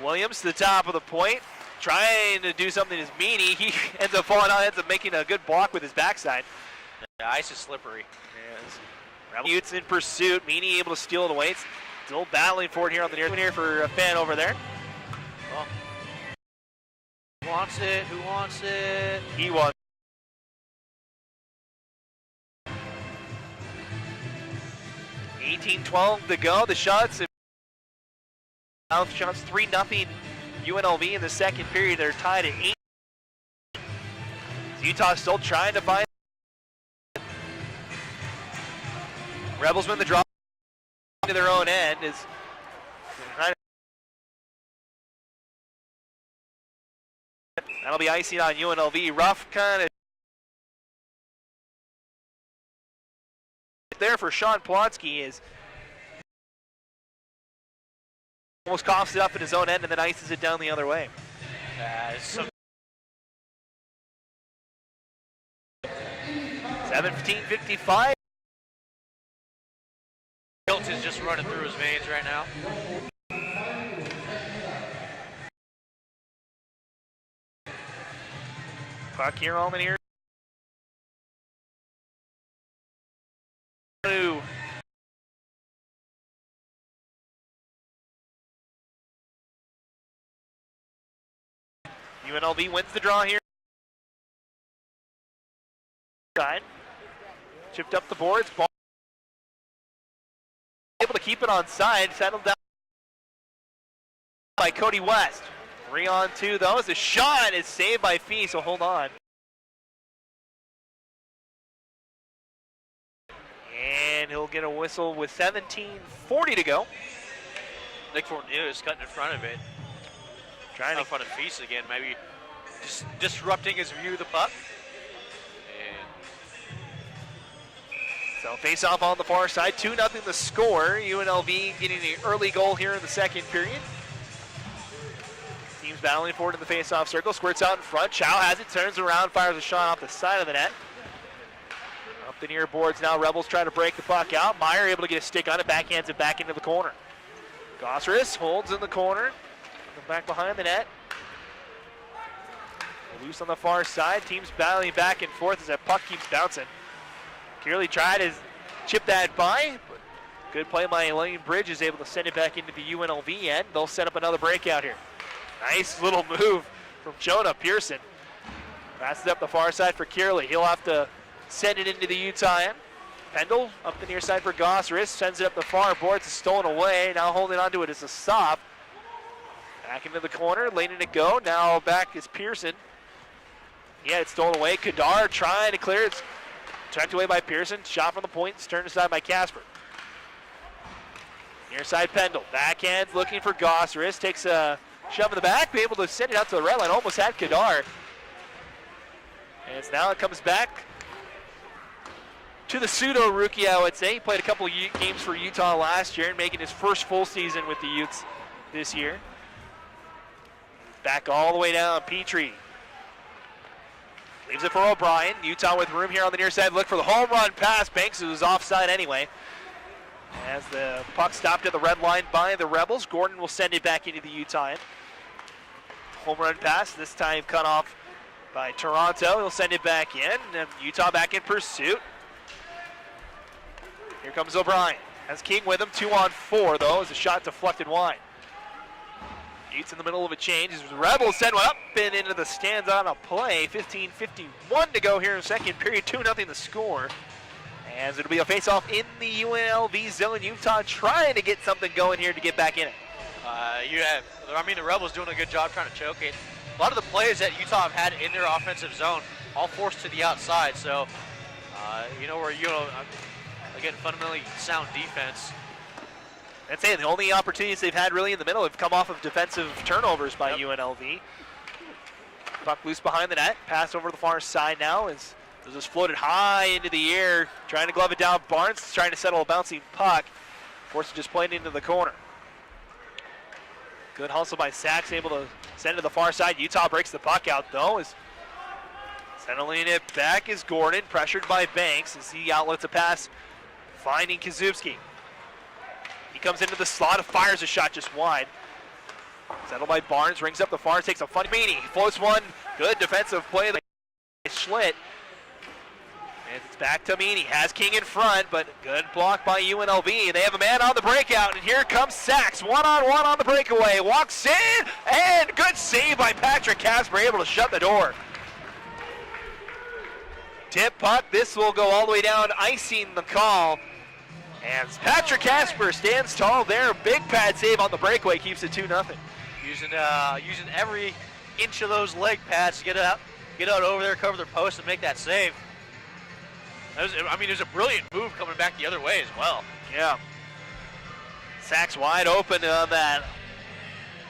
Speaker 1: Williams to the top of the point. Trying to do something as Meany. He ends up falling out, ends up making a good block with his backside.
Speaker 2: The ice is slippery.
Speaker 1: Yes. Utes in pursuit. Meany able to steal it away. Still battling for it here on the near here for a fan over there.
Speaker 2: Well, who wants it? Who wants it?
Speaker 1: He wants. $18-12 to go. The shots. South shots 3-0. UNLV in the second period. They're tied at 8. Utah still trying to find. Rebels win the draw to their own end. That'll be icing on UNLV. Rough kind of there for Sean Plonsky is almost coughs it up in his own end and then ices it down the other way. 17:55.
Speaker 2: Guilt is just running through his veins right now.
Speaker 1: Puck here on the near. UNLV wins the draw here. Chipped up the boards. Ball able to keep it on side. Settled down by Cody West. 3-on-2 though. The shot is saved by Fee, so hold on. And he'll get a whistle with 17:40 to go.
Speaker 2: Nick Fortneux is cutting in front of it. Trying in front of Feast again, maybe just disrupting his view of the puck. And
Speaker 1: so face off on the far side, 2-0 the score. UNLV getting an early goal here in the second period. Teams battling forward in the face-off circle. Squirts out in front. Chow has it, turns around, fires a shot off the side of the net. Up the near boards now. Rebels try to break the puck out. Meyer able to get a stick on it, backhands it back into the corner. Gosseris holds in the corner. Back behind the net. Loose on the far side. Teams battling back and forth as that puck keeps bouncing. Kearley tried to chip that by, but good play by Elaine Bridge is able to send it back into the UNLV end. They'll set up another breakout here. Nice little move from Jonah Pearson. Passes up the far side for Kearley. He'll have to send it into the Utah end. Pendle up the near side for Gosseris. Sends it up the far boards. It's stolen away. Now holding onto it is a stop. Back into the corner, letting it go. Now back is Pearson. Yeah, it's stolen away. Kadar trying to clear it. It's tracked away by Pearson. Shot from the point. It's turned aside by Casper. Near side Pendle. Backhand looking for Gosseris. Takes a shove in the back. Be able to send it out to the red line. Almost had Kadar. And it's now it comes back to the pseudo rookie, I would say. He played a couple of games for Utah last year and making his first full season with the Utes this year. Back all the way down, Petrie. Leaves it for O'Brien. Utah with room here on the near side. Look for the home run pass. Banks, who was offside anyway. As the puck stopped at the red line by the Rebels, Gordon will send it back into the Utah end. Home run pass, this time cut off by Toronto. He'll send it back in, and Utah back in pursuit. Here comes O'Brien. Has King with him, 2-on-4 though, as a shot deflected wide. Utes in the middle of a change as the Rebels send one up and into the stands on a play. 15:51 to go here in second period, 2-0 the score. As it'll be a face-off in the UNLV zone. Utah trying to get something going here to get back in it.
Speaker 2: The Rebels doing a good job trying to choke it. A lot of the plays that Utah have had in their offensive zone, all forced to the outside. So, again, fundamentally sound defense.
Speaker 1: That's it. The only opportunities they've had really in the middle have come off of defensive turnovers by UNLV. Puck loose behind the net. Pass over to the far side now as this is floated high into the air. Trying to glove it down. Barnes is trying to settle a bouncing puck. Forced to just play it into the corner. Good hustle by Sachs, able to send it to the far side. Utah breaks the puck out though. As settling it back is Gordon, pressured by Banks as he outlets a pass, finding Kazubski. He comes into the slot and fires a shot just wide. Settled by Barnes, rings up the far, takes a funny meanie. Floats one, good defensive play by Schlitt. And it's back to Meany, has King in front, but good block by UNLV. They have a man on the breakout, and here comes Sachs, one-on-one on the breakaway. Walks in, and good save by Patrick Casper, able to shut the door. Tip puck, this will go all the way down, icing the call. And Patrick Casper stands tall there. Big pad save on the breakaway, keeps it 2-0.
Speaker 2: Using every inch of those leg pads to get out over there, cover their post, and make that save. It was a brilliant move coming back the other way as well.
Speaker 1: Yeah. Sachs wide open on that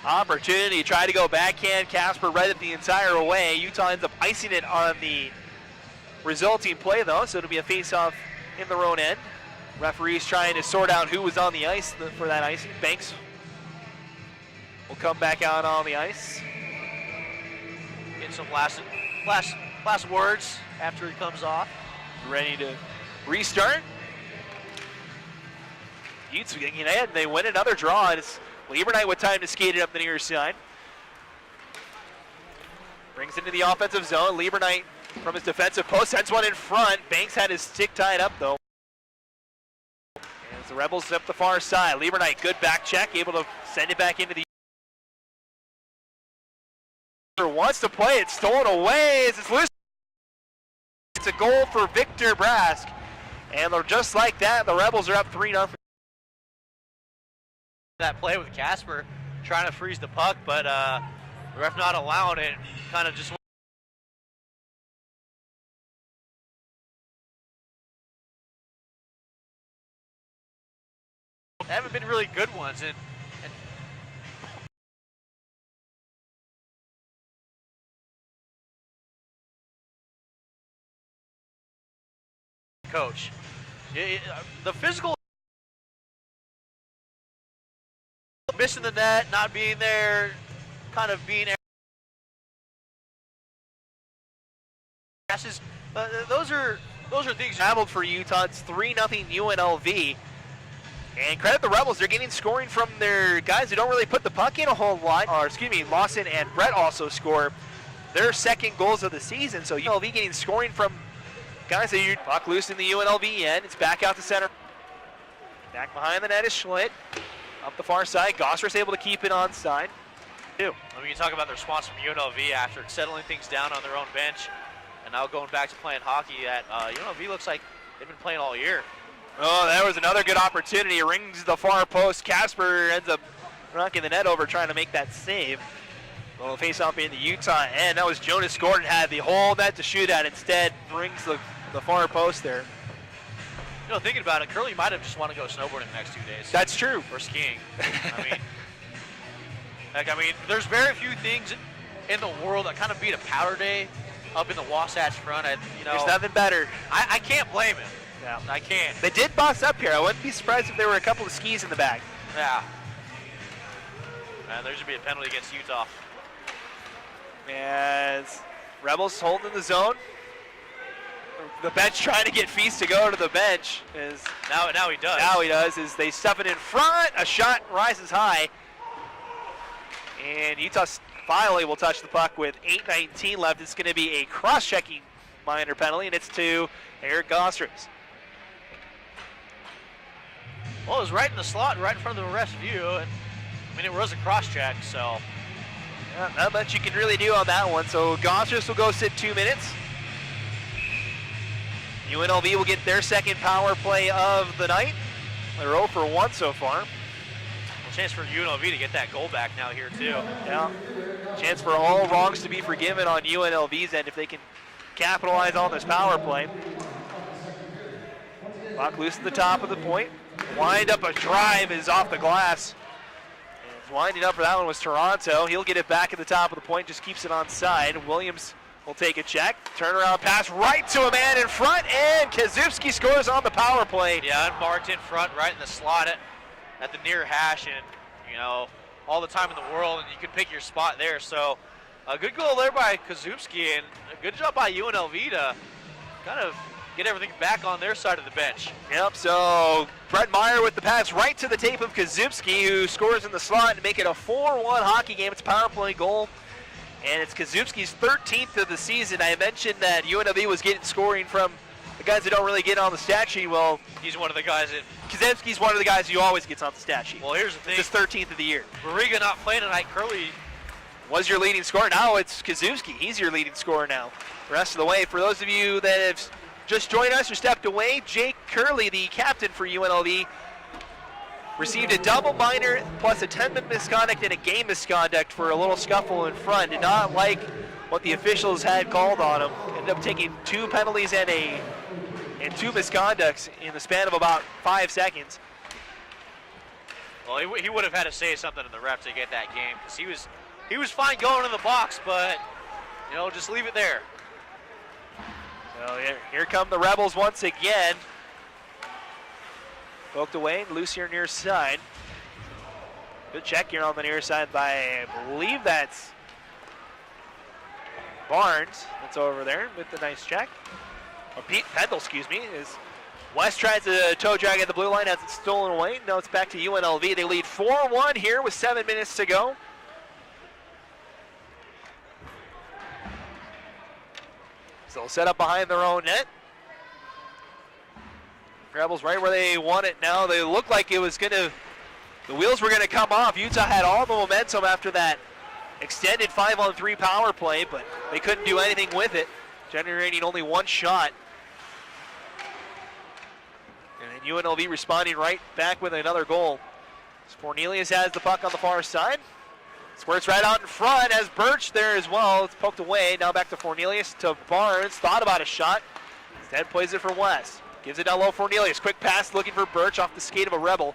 Speaker 1: opportunity. Tried to go backhand. Casper read it the entire way. Utah ends up icing it on the resulting play, though, so it'll be a face-off in their own end. Referees trying to sort out who was on the ice for that icing. Banks will come back out on the ice.
Speaker 2: Get some last words after he comes off.
Speaker 1: Ready to restart. Utes getting ahead. They win another draw. It's Lieberknight with time to skate it up the near side. Brings into the offensive zone. Lieberknight from his defensive post sends one in front. Banks had his stick tied up though. As the Rebels up the far side. Lieberknight, good back check, able to send it back into the. Wants to play it, stolen away as it's loose. It's a goal for Victor Brask. And they're just like that, the Rebels are up 3-0.
Speaker 2: That play with Casper trying to freeze the puck, but the ref not allowing it, kind of just. They haven't been really good ones, and coach. The physical, missing the net, not being there, kind of being passes. Those are things.
Speaker 1: Traveled for Utah. It's 3-0 UNLV. And credit the Rebels, they're getting scoring from their guys who don't really put the puck in a whole lot. Or excuse me, Lawson and Brett also score their second goals of the season. So UNLV getting scoring from guys that you puck loose in the UNLV end. It's back out to center. Back behind the net is Schlitt. Up the far side, Gosser's able to keep it onside.
Speaker 2: You talk about the response from UNLV after settling things down on their own bench and now going back to playing hockey that UNLV looks like they've been playing all year.
Speaker 1: Oh, that was another good opportunity. Rings the far post. Casper ends up knocking the net over trying to make that save. Well, face off in the Utah end. That was Jonas Gordon had the whole net to shoot at. Instead, rings the far post there.
Speaker 2: Thinking about it, Curly might have just want to go snowboarding the next 2 days.
Speaker 1: That's true.
Speaker 2: Or skiing. There's very few things in the world that kind of beat a powder day up in the Wasatch Front.
Speaker 1: There's nothing better.
Speaker 2: I can't blame him.
Speaker 1: Yeah.
Speaker 2: I can't.
Speaker 1: They did boss up here. I wouldn't be surprised if there were a couple of skis in the bag.
Speaker 2: Yeah. And there should be a penalty against Utah.
Speaker 1: As Rebels holding the zone. The bench trying to get Feast to go to the bench.
Speaker 2: Now he does.
Speaker 1: Now he does. Is they stuff it in front. A shot rises high. And Utah finally will touch the puck with 8:19 left. It's going to be a cross-checking minor penalty, and it's to Eric Gosters.
Speaker 2: Well, it was right in the slot, right in front of the rest view. And, I mean, it was a cross-check, so.
Speaker 1: Yeah, not much you can really do on that one. So Gosters will go sit 2 minutes. UNLV will get their second power play of the night. They're 0 for 1 so far.
Speaker 2: Chance for UNLV to get that goal back now here too.
Speaker 1: Yeah, chance for all wrongs to be forgiven on UNLV's end if they can capitalize on this power play. Puck loose at the top of the point. Wind up a drive is off the glass. And winding up for that one was Toronto. He'll get it back at the top of the point, just keeps it on side. Williams will take a check. Turnaround pass right to a man in front, and Kazubski scores on the power play.
Speaker 2: Yeah, unmarked in front, right in the slot at the near hash, and you know, all the time in the world, and you can pick your spot there. So a good goal there by Kazubski, and a good job by UNLV to kind of get everything back on their side of the bench.
Speaker 1: Yep, so Brett Meyer with the pass right to the tape of Kazubski, who scores in the slot to make it a 4-1 hockey game. It's a power play goal, and it's Kazubski's 13th of the season. I mentioned that UNLV was getting scoring from the guys that don't really get on the stat sheet. Well,
Speaker 2: he's one of the guys that...
Speaker 1: Kazubski's one of the guys who always gets on the stat sheet.
Speaker 2: Well, here's the thing.
Speaker 1: It's his 13th of the year.
Speaker 2: Barriga not playing tonight. Curley
Speaker 1: was your leading scorer. Now it's Kazubski. He's your leading scorer now. The rest of the way, for those of you that have just joined us or stepped away, Jake Curley, the captain for UNLV, received a double minor plus a 10-minute misconduct and a game misconduct for a little scuffle in front. Did not like what the officials had called on him. Ended up taking 2 penalties and 2 misconducts in the span of about 5 seconds.
Speaker 2: Well, he would have had to say something to the ref to get that game, because he was fine going in the box, but you know, just leave it there.
Speaker 1: So here come the Rebels once again. Poked away, loose here near side. Good check here on the near side by, I believe that's Barnes. That's over there with the nice check. Or Pete Pendle, excuse me. Is West tries to toe drag at the blue line, has it stolen away. Now it's back to UNLV. They lead 4-1 here with 7 minutes to go. So they'll set up behind their own net. Rebels right where they want it now. They look like it was the wheels were gonna come off. Utah had all the momentum after that extended 5-on-3 power play, but they couldn't do anything with it, generating only 1 shot. And then UNLV responding right back with another goal. Cornelius has the puck on the far side. Squirts right out in front as Birch there as well. It's poked away. Now back to Cornelius, to Barnes. Thought about a shot. Instead plays it for West. Gives it down low, Cornelius. Quick pass looking for Birch off the skate of a Rebel.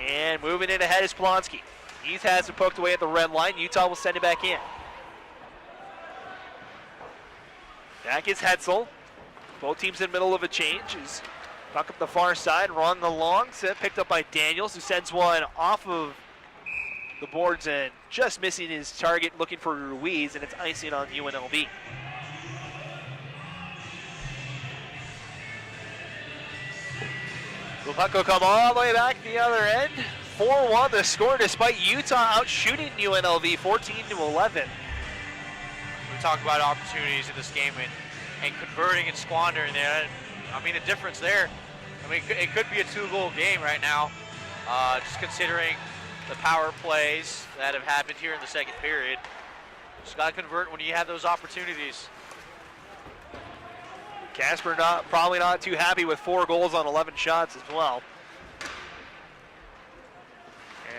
Speaker 1: And moving in ahead is Polonsky. He has it poked away at the red line. Utah will send it back in. Back is Hetzel. Both teams in the middle of a change. Is puck up the far side, run the long set, picked up by Daniels, who sends one off of the boards and just missing his target, looking for Ruiz, and it's icing on UNLV. The puck will come all the way back the other end. 4-1 the score, despite Utah outshooting UNLV 14-11.
Speaker 2: We talk about opportunities in this game and converting and squandering there. I mean, the difference there, I mean, it could be a 2-goal game right now, just considering the power plays that have happened here in the second period. Just got to convert when you have those opportunities.
Speaker 1: Casper probably not too happy with 4 goals on 11 shots as well.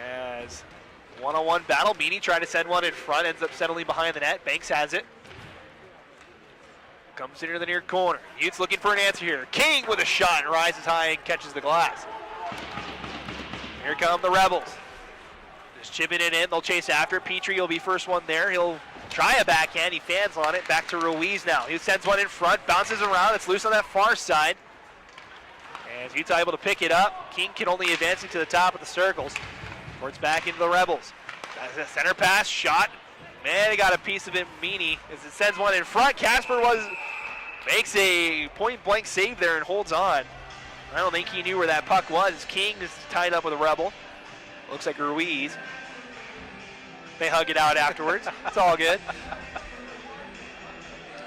Speaker 1: As one-on-one battle, Meany tried to send one in front, ends up settling behind the net. Banks has it. Comes into the near corner. Utes looking for an answer here. King with a shot, rises high and catches the glass. Here come the Rebels. Just chipping it in, they'll chase after. Petrie will be first one there. He'll try a backhand, he fans on it. Back to Ruiz now. He sends one in front, bounces around, it's loose on that far side. As Utah able to pick it up, King can only advance it to the top of the circles. Before it's back into the Rebels. Center pass, shot, Man, he got a piece of it, Meany, as it sends one in front. Casper makes a point-blank save there and holds on. I don't think he knew where that puck was. King is tied up with a Rebel. Looks like Ruiz. They hug it out afterwards. It's all good.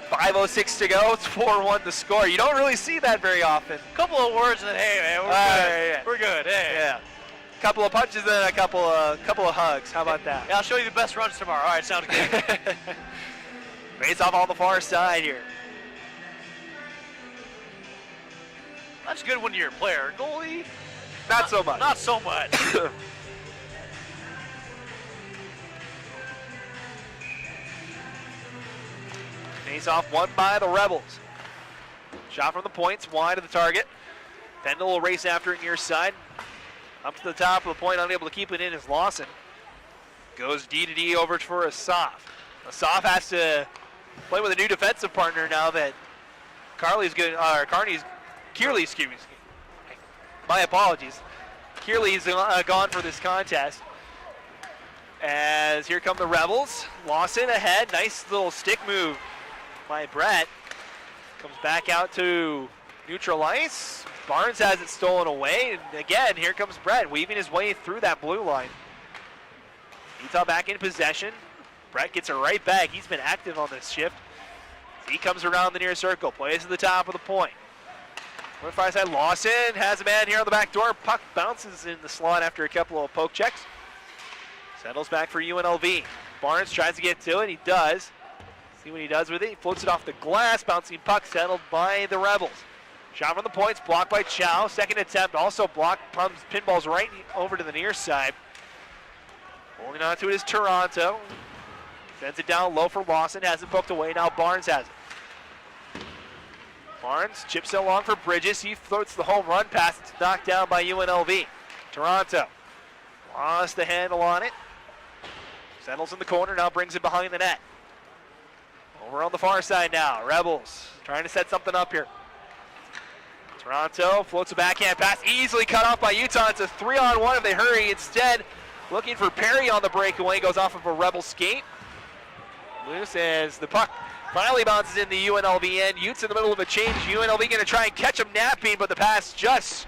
Speaker 1: 5:06 to go. It's 4-1 to score. You don't really see that very often.
Speaker 2: Couple of words and hey man, we're good.
Speaker 1: Yeah.
Speaker 2: We're good. Hey.
Speaker 1: Yeah. Couple of punches and a couple of hugs. How about that?
Speaker 2: Yeah, I'll show you the best runs tomorrow. All right, sounds good.
Speaker 1: Face off on the far side here.
Speaker 2: That's good when you're a player. Goalie,
Speaker 1: Not so much.
Speaker 2: Not so much.
Speaker 1: Face off won by the Rebels. Shot from the points, wide of the target. Pendle will race after it near side. Up to the top of the point, unable to keep it in is Lawson. Goes D-to-D over for Asaf. Asaf has to play with a new defensive partner now that Kearley's, excuse me. My apologies. Kearley's gone for this contest. As here come the Rebels. Lawson ahead, nice little stick move by Brett. Comes back out to neutral ice. Barnes has it stolen away, and again, here comes Brett, weaving his way through that blue line. Utah back in possession. Brett gets it right back. He's been active on this shift. He comes around the near circle, plays to the top of the point. On the far side, Lawson has a man here on the back door. Puck bounces in the slot after a couple of poke checks. Settles back for UNLV. Barnes tries to get to it. He does. See what he does with it. He floats it off the glass. Bouncing puck settled by the Rebels. Shot from the points, blocked by Chow. Second attempt also blocked. Pinballs right over to the near side. Holding on to it is Toronto. Sends it down low for Lawson. Has it poked away. Now Barnes has it. Barnes chips it along for Bridges. He floats the home run pass. It's knocked down by UNLV. Toronto lost the handle on it. Settles in the corner. Now brings it behind the net. Over on the far side now. Rebels trying to set something up here. Toronto floats a backhand pass, easily cut off by Utah. It's a 3-on-1 if they hurry. Instead, looking for Perry on the breakaway, goes off of a Rebel skate. Loose as the puck finally bounces in the UNLV end. Utes in the middle of a change. UNLV going to try and catch him napping, but the pass just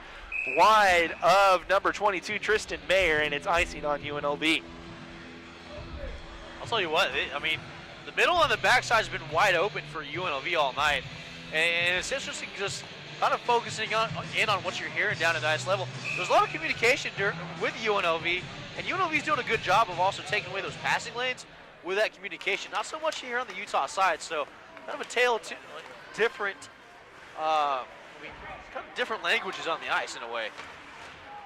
Speaker 1: wide of number 22, Tristan Mayer, and it's icing on UNLV.
Speaker 2: I'll tell you what, I mean, the middle and the backside has been wide open for UNLV all night. And it's interesting just kind of focusing in on what you're hearing down at the ice level. There's a lot of communication with UNLV, and UNLV's doing a good job of also taking away those passing lanes with that communication. Not so much here on the Utah side, so kind of a tale of different, kind of different languages on the ice in a way.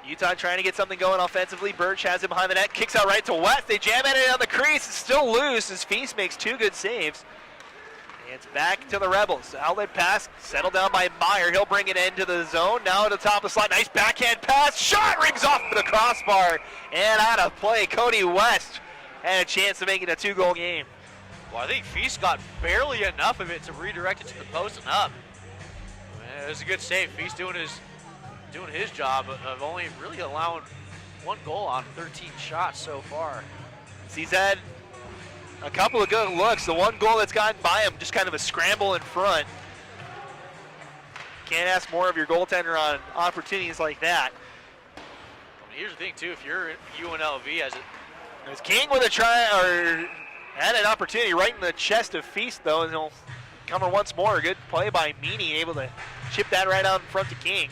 Speaker 1: Utah trying to get something going offensively. Birch has it behind the net, kicks out right to West. They jam at it on the crease. It's still loose as Feast makes two good saves. It's back to the Rebels. Outlet pass settled down by Meyer. He'll bring it into the zone. Now to the top of the slot. Nice backhand pass. Shot rings off the crossbar and out of play. Cody West had a chance to make it a 2-goal game.
Speaker 2: Well, I think Feast got barely enough of it to redirect it to the post and up. It was a good save. Feast doing his job of only really allowing 1 goal on 13 shots so far.
Speaker 1: He's had a couple of good looks. The 1 goal that's gotten by him, just kind of a scramble in front. Can't ask more of your goaltender on opportunities like that.
Speaker 2: I mean, here's the thing too, if you're UNLV
Speaker 1: There's King with a try, or had an opportunity right in the chest of Feast though, and he'll cover once more. Good play by Meany, able to chip that right out in front to King.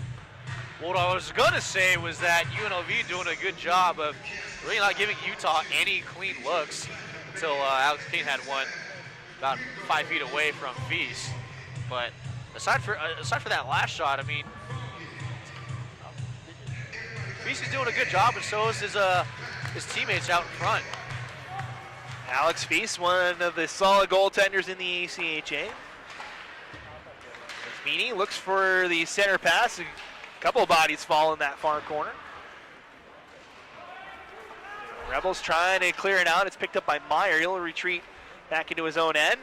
Speaker 2: What I was going to say was that UNLV doing a good job of really not giving Utah any clean looks until Alex King had one about 5 feet away from Feast. But aside for that last shot, I mean, Feast is doing a good job, and so is his teammates out in front.
Speaker 1: Alex Feast, one of the solid goaltenders in the ACHA. Meany looks for the center pass. A couple of bodies fall in that far corner. Rebels trying to clear it out. It's picked up by Meyer. He'll retreat back into his own end.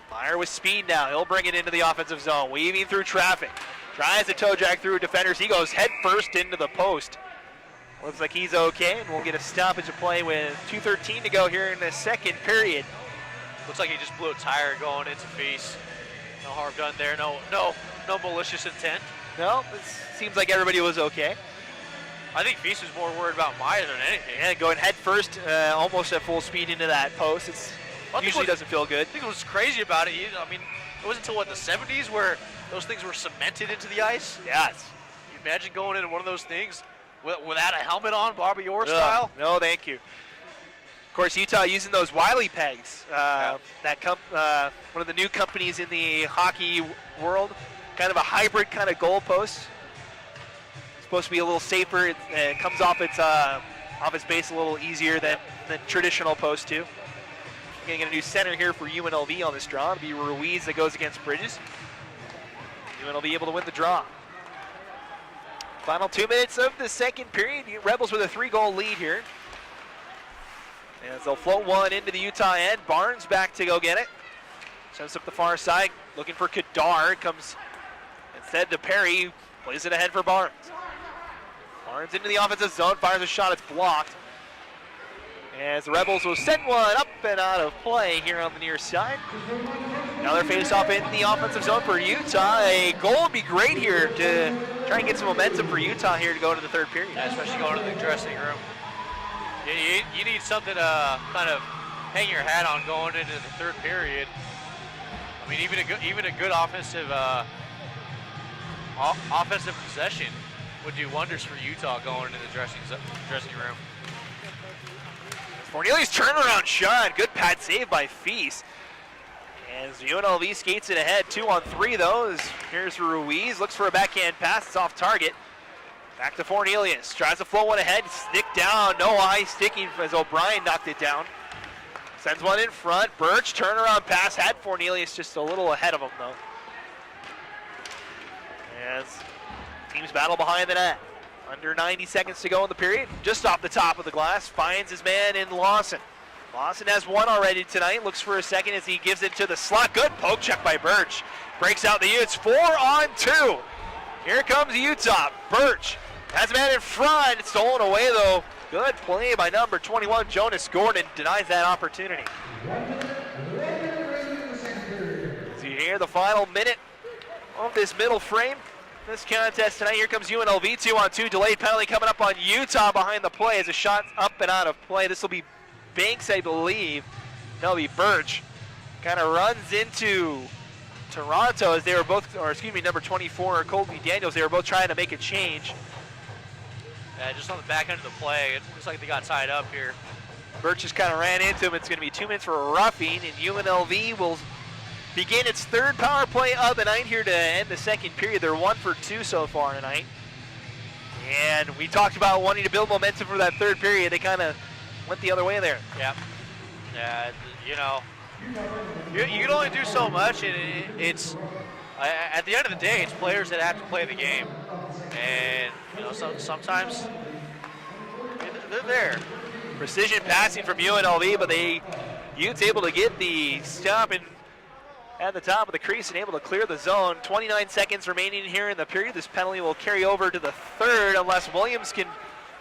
Speaker 1: Meyer with speed now. He'll bring it into the offensive zone. Weaving through traffic. Tries to toe drag through defenders. He goes head first into the post. Looks like he's okay, and we'll get a stoppage of play with 2:13 to go here in the second period.
Speaker 2: Looks like he just blew a tire going into Feast. No harm done there. No malicious intent.
Speaker 1: No, it seems like everybody was okay.
Speaker 2: I think Feast was more worried about Maya than anything.
Speaker 1: Yeah, going head first, almost at full speed into that post. It usually doesn't feel good.
Speaker 2: I think what was crazy about it, I mean, it wasn't until, what, the 70s where those things were cemented into the ice?
Speaker 1: Yes.
Speaker 2: You imagine going into one of those things without a helmet on, Bobby Orr style?
Speaker 1: No, thank you. Of course, Utah using those Wiley pegs. One of the new companies in the hockey world, kind of a hybrid kind of goalpost. It's supposed to be a little safer. It comes off its base a little easier than traditional post too. Getting a new center here for UNLV on this draw. It'll be Ruiz that goes against Bridges. UNLV able to win the draw. Final 2 minutes of the second period. Rebels with a 3-goal lead here. As they'll float one into the Utah end. Barnes back to go get it. Sends up the far side, looking for Kadar. Comes instead to Perry. Plays it ahead for Barnes. Barnes into the offensive zone, fires a shot. It's blocked. As the Rebels will send one up and out of play here on the near side. Another face-off in the offensive zone for Utah. A goal would be great here to try and get some momentum for Utah here to go into the third period.
Speaker 2: Yeah, especially going to the dressing room. You need something to kind of hang your hat on going into the third period. I mean, even a good offensive possession would do wonders for Utah going into the dressing room.
Speaker 1: Cornelius turnaround shot. Good pad save by Feast. As UNLV skates it ahead, 2-on-3 though. Here's Ruiz, looks for a backhand pass, it's off target. Back to Cornelius, tries to float one ahead, stick down, no eye sticking as O'Brien knocked it down. Sends one in front, Birch, turnaround pass, had Cornelius just a little ahead of him though. As teams battle behind the net. Under 90 seconds to go in the period, just off the top of the glass, finds his man in Lawson. Lawson has one already tonight, looks for a second as he gives it to the slot. Good poke check by Birch. Breaks out the Utes, 4-on-2. Here comes Utah. Birch has a man in front, stolen away though. Good play by number 21, Jonas Gordon, denies that opportunity. As you hear the final minute of this middle frame, this contest tonight, here comes UNLV, 2-on-2, delayed penalty coming up on Utah behind the play as a shot up and out of play. This will be Banks, I believe. No, it'll be Birch. Kind of runs into Toronto as they were both, number 24, Colby Daniels, they were both trying to make a change.
Speaker 2: Yeah, just on the back end of the play, it looks like they got tied up here.
Speaker 1: Birch just kind of ran into him. It's going to be 2 minutes for a roughing, and UNLV will begin its third power play of the night here to end the second period. They're 1 for 2 so far tonight. And we talked about wanting to build momentum for that third period. They kind of went the other way there.
Speaker 2: Yeah. Yeah, you can only do so much, and it's at the end of the day, it's players that have to play the game. And sometimes they're there.
Speaker 1: Precision passing from UNLV, but Utes able to get the stop and at the top of the crease and able to clear the zone. 29 seconds remaining here in the period. This penalty will carry over to the third unless Williams can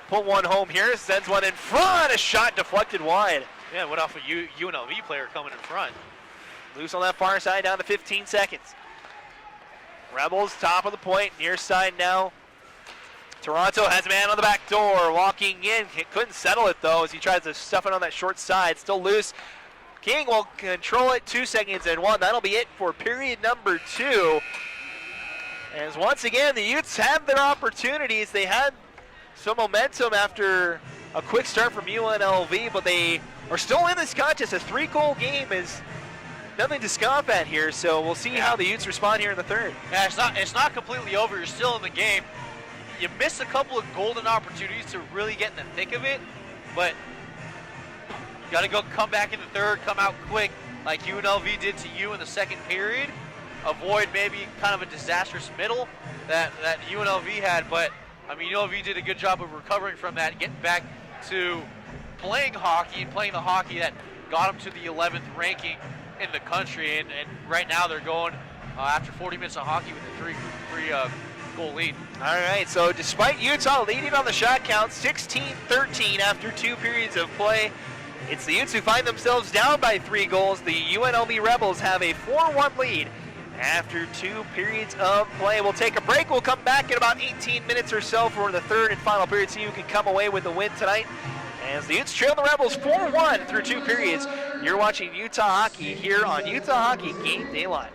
Speaker 1: put one home here. Sends one in front. A shot deflected wide.
Speaker 2: Yeah, went off a UNLV player coming in front.
Speaker 1: Loose on that far side down to 15 seconds. Rebels top of the point, near side now. Toronto has a man on the back door walking in. He couldn't settle it though as he tries to stuff it on that short side. Still loose. King will control it, 2 seconds and 1. That'll be it for period number 2. As once again, the Utes have their opportunities. They had some momentum after a quick start from UNLV, but they are still in this contest. A 3-goal game is nothing to scoff at here, so we'll see how the Utes respond here in the third.
Speaker 2: Yeah, it's not completely over. You're still in the game. You missed a couple of golden opportunities to really get in the thick of it, but you got to come back in the third, come out quick like UNLV did to you in the second period. Avoid maybe kind of a disastrous middle that UNLV had, but I mean UNLV did a good job of recovering from that, getting back to playing hockey and playing the hockey that got them to the 11th ranking in the country, and right now they're going after 40 minutes of hockey with a goal lead.
Speaker 1: All right, so despite Utah leading on the shot count 16-13 after 2 periods of play, it's the Utes who find themselves down by 3 goals. The UNLV Rebels have a 4-1 lead after 2 periods of play. We'll take a break. We'll come back in about 18 minutes or so for the 3rd and final period, so you can come away with a win tonight. As the Utes trail the Rebels 4-1 through 2 periods. You're watching Utah Hockey here on Utah Hockey Game Day Live.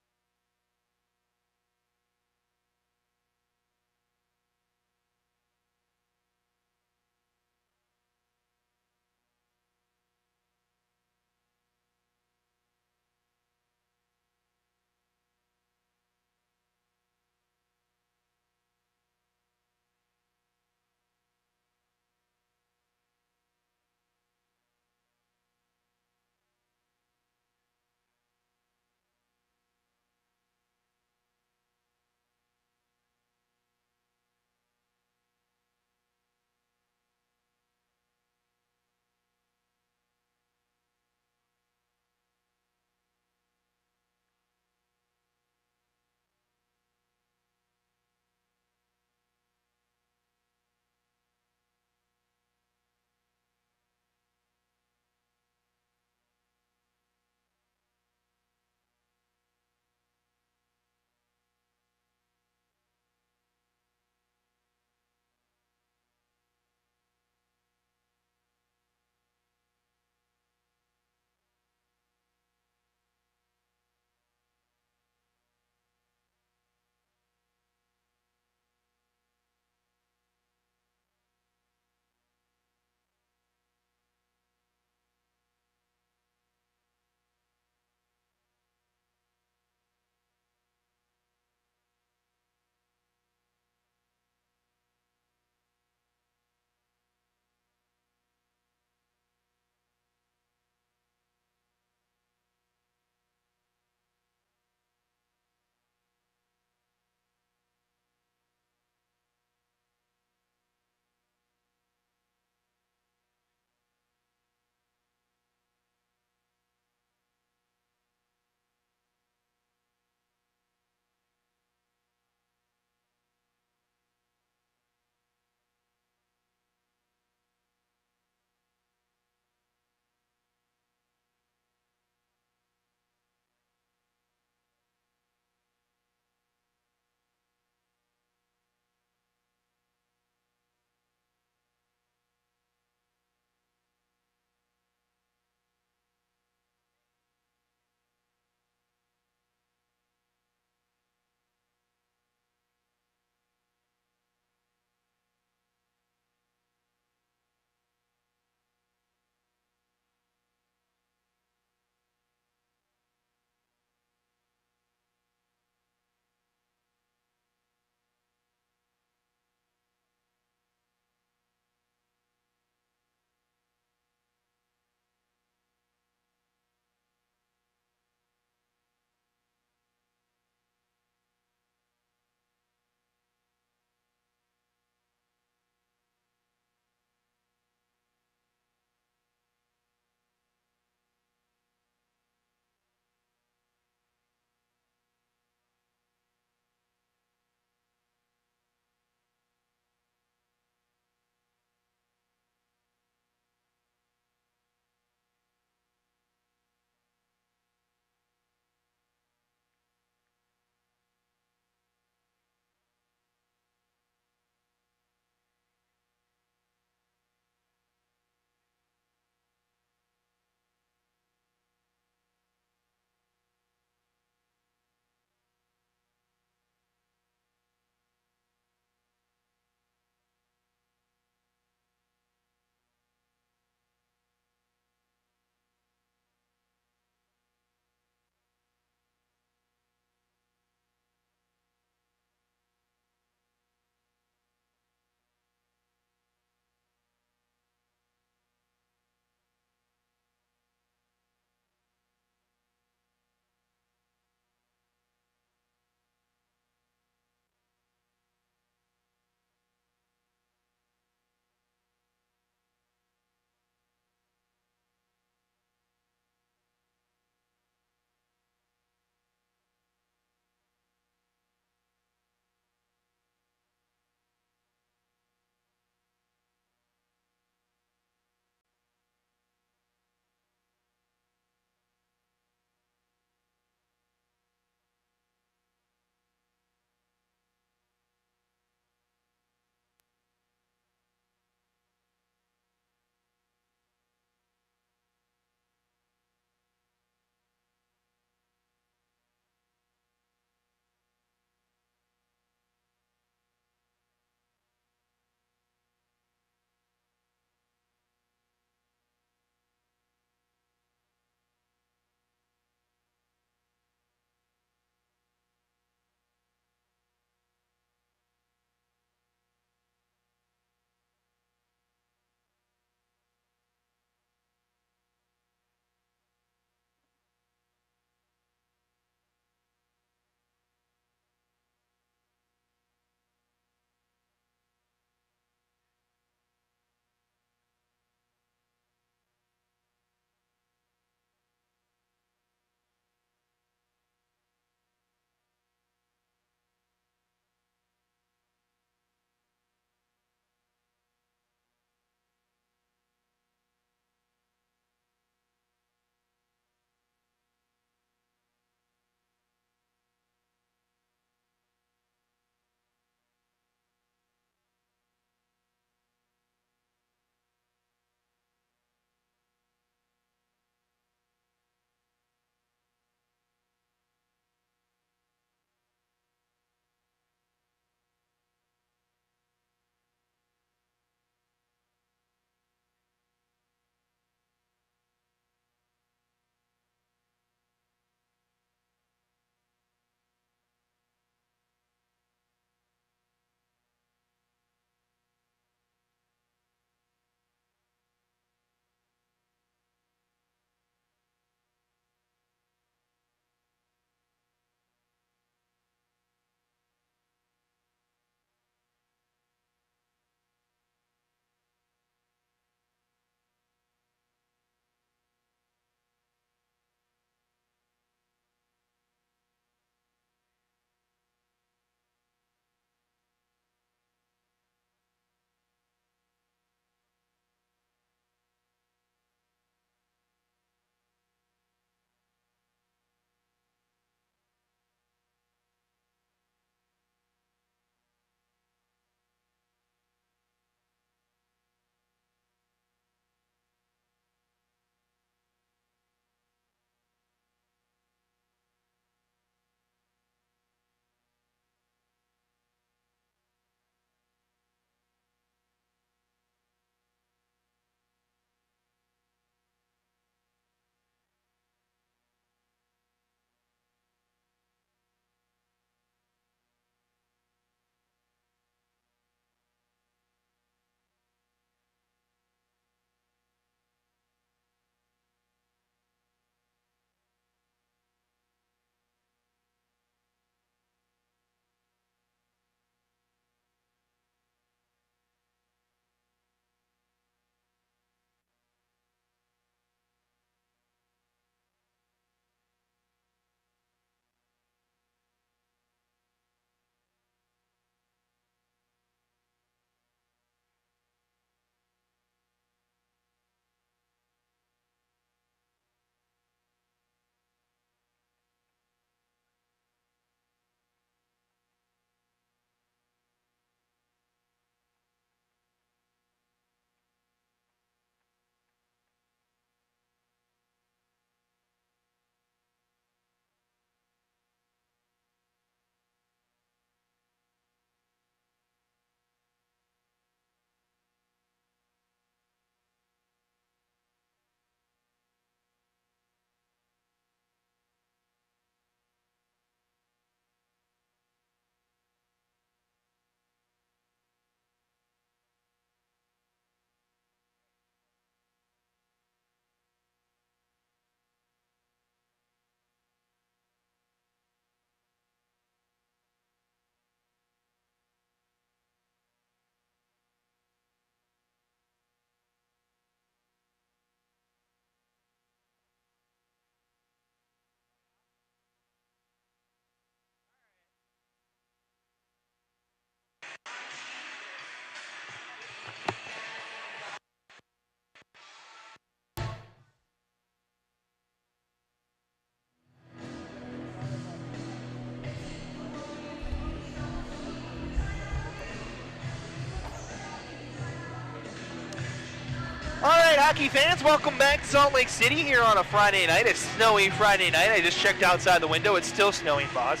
Speaker 1: All right, hockey fans, welcome back to Salt Lake City here on a Friday night, a snowy Friday night. I just checked outside the window. It's still snowing, Boz.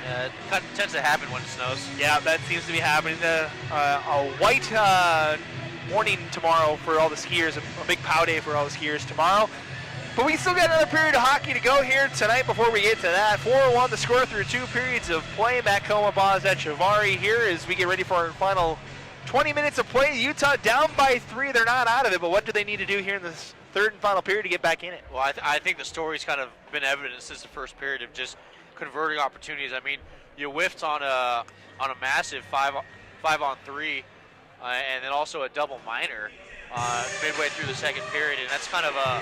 Speaker 2: It tends to happen when it snows.
Speaker 1: Yeah, that seems to be happening. A white morning tomorrow for all the skiers, a big pow day for all the skiers tomorrow. But we still got another period of hockey to go here tonight before we get to that. 4-1 the score through 2 periods of play. Back home at Boz at Chivari here as we get ready for our final 20 minutes of play. Utah down by 3. They're not out of it, but what do they need to do here in this third and final period to get back in it?
Speaker 2: Well, I think the story's kind of been evident since the first period of just converting opportunities. I mean, you whiffed on a massive 5-on-3, and then also a double minor midway through the second period, and that's kind of a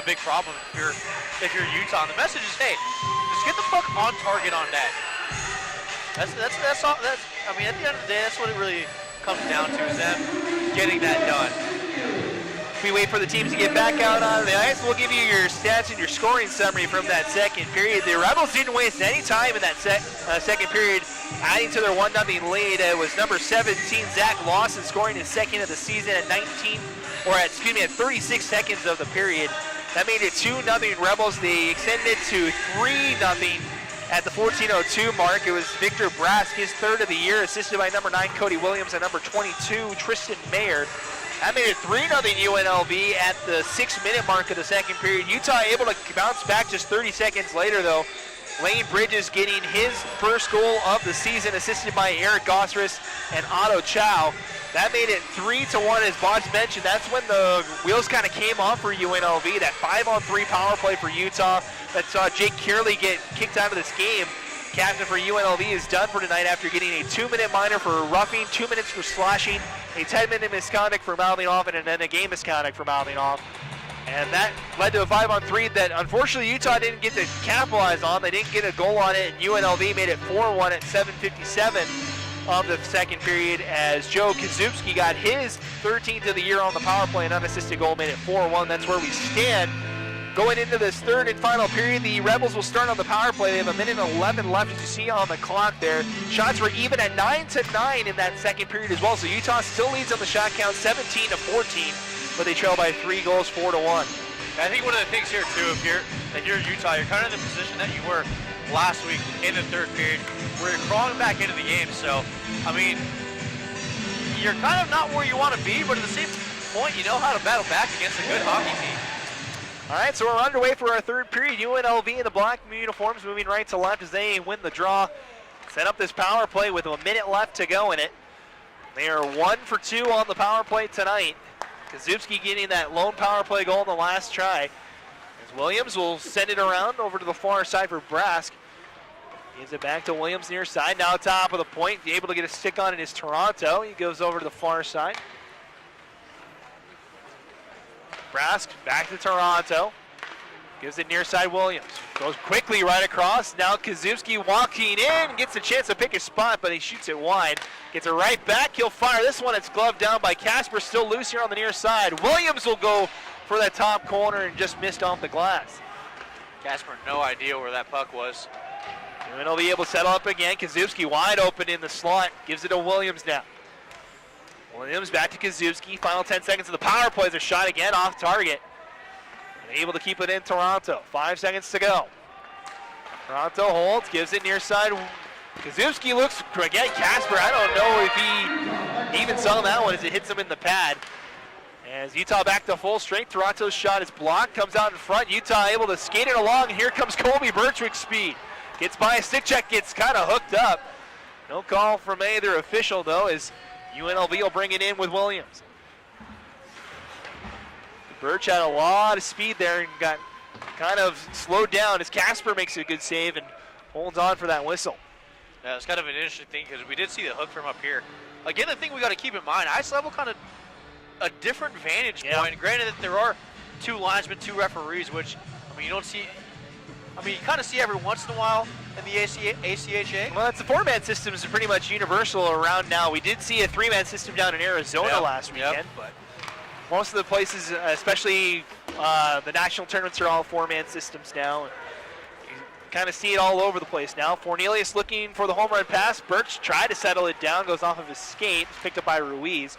Speaker 2: big problem if you're Utah. And the message is, hey, just get the puck on target on net. That's all. I mean, at the end of the day, that's what it really comes down to, is them getting that done.
Speaker 1: We wait for the teams to get back out on the ice. We'll give you your stats and your scoring summary from that second period. The Rebels didn't waste any time in that second period, adding to their 1-0 lead. It was number 17, Zach Lawson, scoring his second of the season at 36 seconds of the period. That made it 2-0 Rebels. They extended to 3-0 at the 14:02 mark. It was Victor Brask, his third of the year, assisted by number 9, Cody Williams, and number 22, Tristan Mayer. That made it 3-0 UNLV at the 6-minute mark of the second period. Utah able to bounce back just 30 seconds later, though. Lane Bridges getting his first goal of the season, assisted by Eric Gosseris and Otto Chow. That made it 3-1, as Boz mentioned. That's when the wheels kind of came off for UNLV. That 5-on-3 power play for Utah that saw Jake Kearley get kicked out of this game. Captain for UNLV is done for tonight after getting a 2-minute minor for roughing, 2 minutes for slashing, a 10-minute misconduct for mouthing off, and then a game misconduct for mouthing off. And that led to a 5-on-3 that unfortunately Utah didn't get to capitalize on. They didn't get a goal on it, and UNLV made it 4-1 at 7:57 of the second period as Joe Kazubski got his 13th of the year on the power play. An unassisted goal made it 4-1. That's where we stand. Going into this third and final period, the Rebels will start on the power play. They have 1:11 left, as you see on the clock there. Shots were even at 9-9 in that second period as well. So Utah still leads on the shot count 17-14, but they trail by 3 goals, 4-1.
Speaker 2: I think one of the things here too, if you're Utah, you're kind of in the position that you were last week in the third period, where you're crawling back into the game. So, I mean, you're kind of not where you want to be, but at the same point, you know how to battle back against a good hockey team.
Speaker 1: All right, so we're underway for our third period. UNLV in the black uniforms moving right to left as they win the draw. Set up this power play with 1 minute left to go in it. They are 1 for 2 on the power play tonight. Kazubski getting that lone power play goal in the last try. As Williams will send it around over to the far side for Brask. Gives it back to Williams near side. Now top of the point. Able to get a stick on it is Toronto. He goes over to the far side. Brask back to Toronto. Gives it near side Williams. Goes quickly right across. Now Kazubski walking in. Gets a chance to pick a spot, but he shoots it wide. Gets it right back. He'll fire this one. It's gloved down by Casper. Still loose here on the near side. Williams will go for that top corner and just missed off the glass.
Speaker 2: Casper, no idea where that puck was.
Speaker 1: And he'll be able to settle up again. Kazubski wide open in the slot. Gives it to Williams now. Williams back to Kazubski. Final 10 seconds of the power play. There's a shot again off target. And able to keep it in Toronto. 5 seconds to go. Toronto holds. Gives it near side. Kazubski looks again. Casper, I don't know if he even saw that one as it hits him in the pad. As Utah back to full strength. Toronto's shot is blocked. Comes out in front. Utah able to skate it along. And here comes Colby Birchwick's speed. Gets by a stick check. Gets kind of hooked up. No call from either official though, as UNLV will bring it in with Williams. Birch had a lot of speed there and got kind of slowed down as Casper makes a good save and holds on for that whistle.
Speaker 2: Yeah, it's kind of an interesting thing because we did see the hook from up here. Again, the thing we got to keep in mind, ice level kind of a different vantage point. Granted that there are 2 linesmen, 2 referees, which, I mean, you don't see, I mean, you kind of see every once in a while, in the ACHA?
Speaker 1: Well, it's the four-man system is pretty much universal around now. We did see a three-man system down in Arizona last weekend, but most of the places, especially the national tournaments, are all four-man systems now. You kind of see it all over the place now. Fornelius looking for the home run pass. Birch tried to settle it down, goes off of his skate, picked up by Ruiz.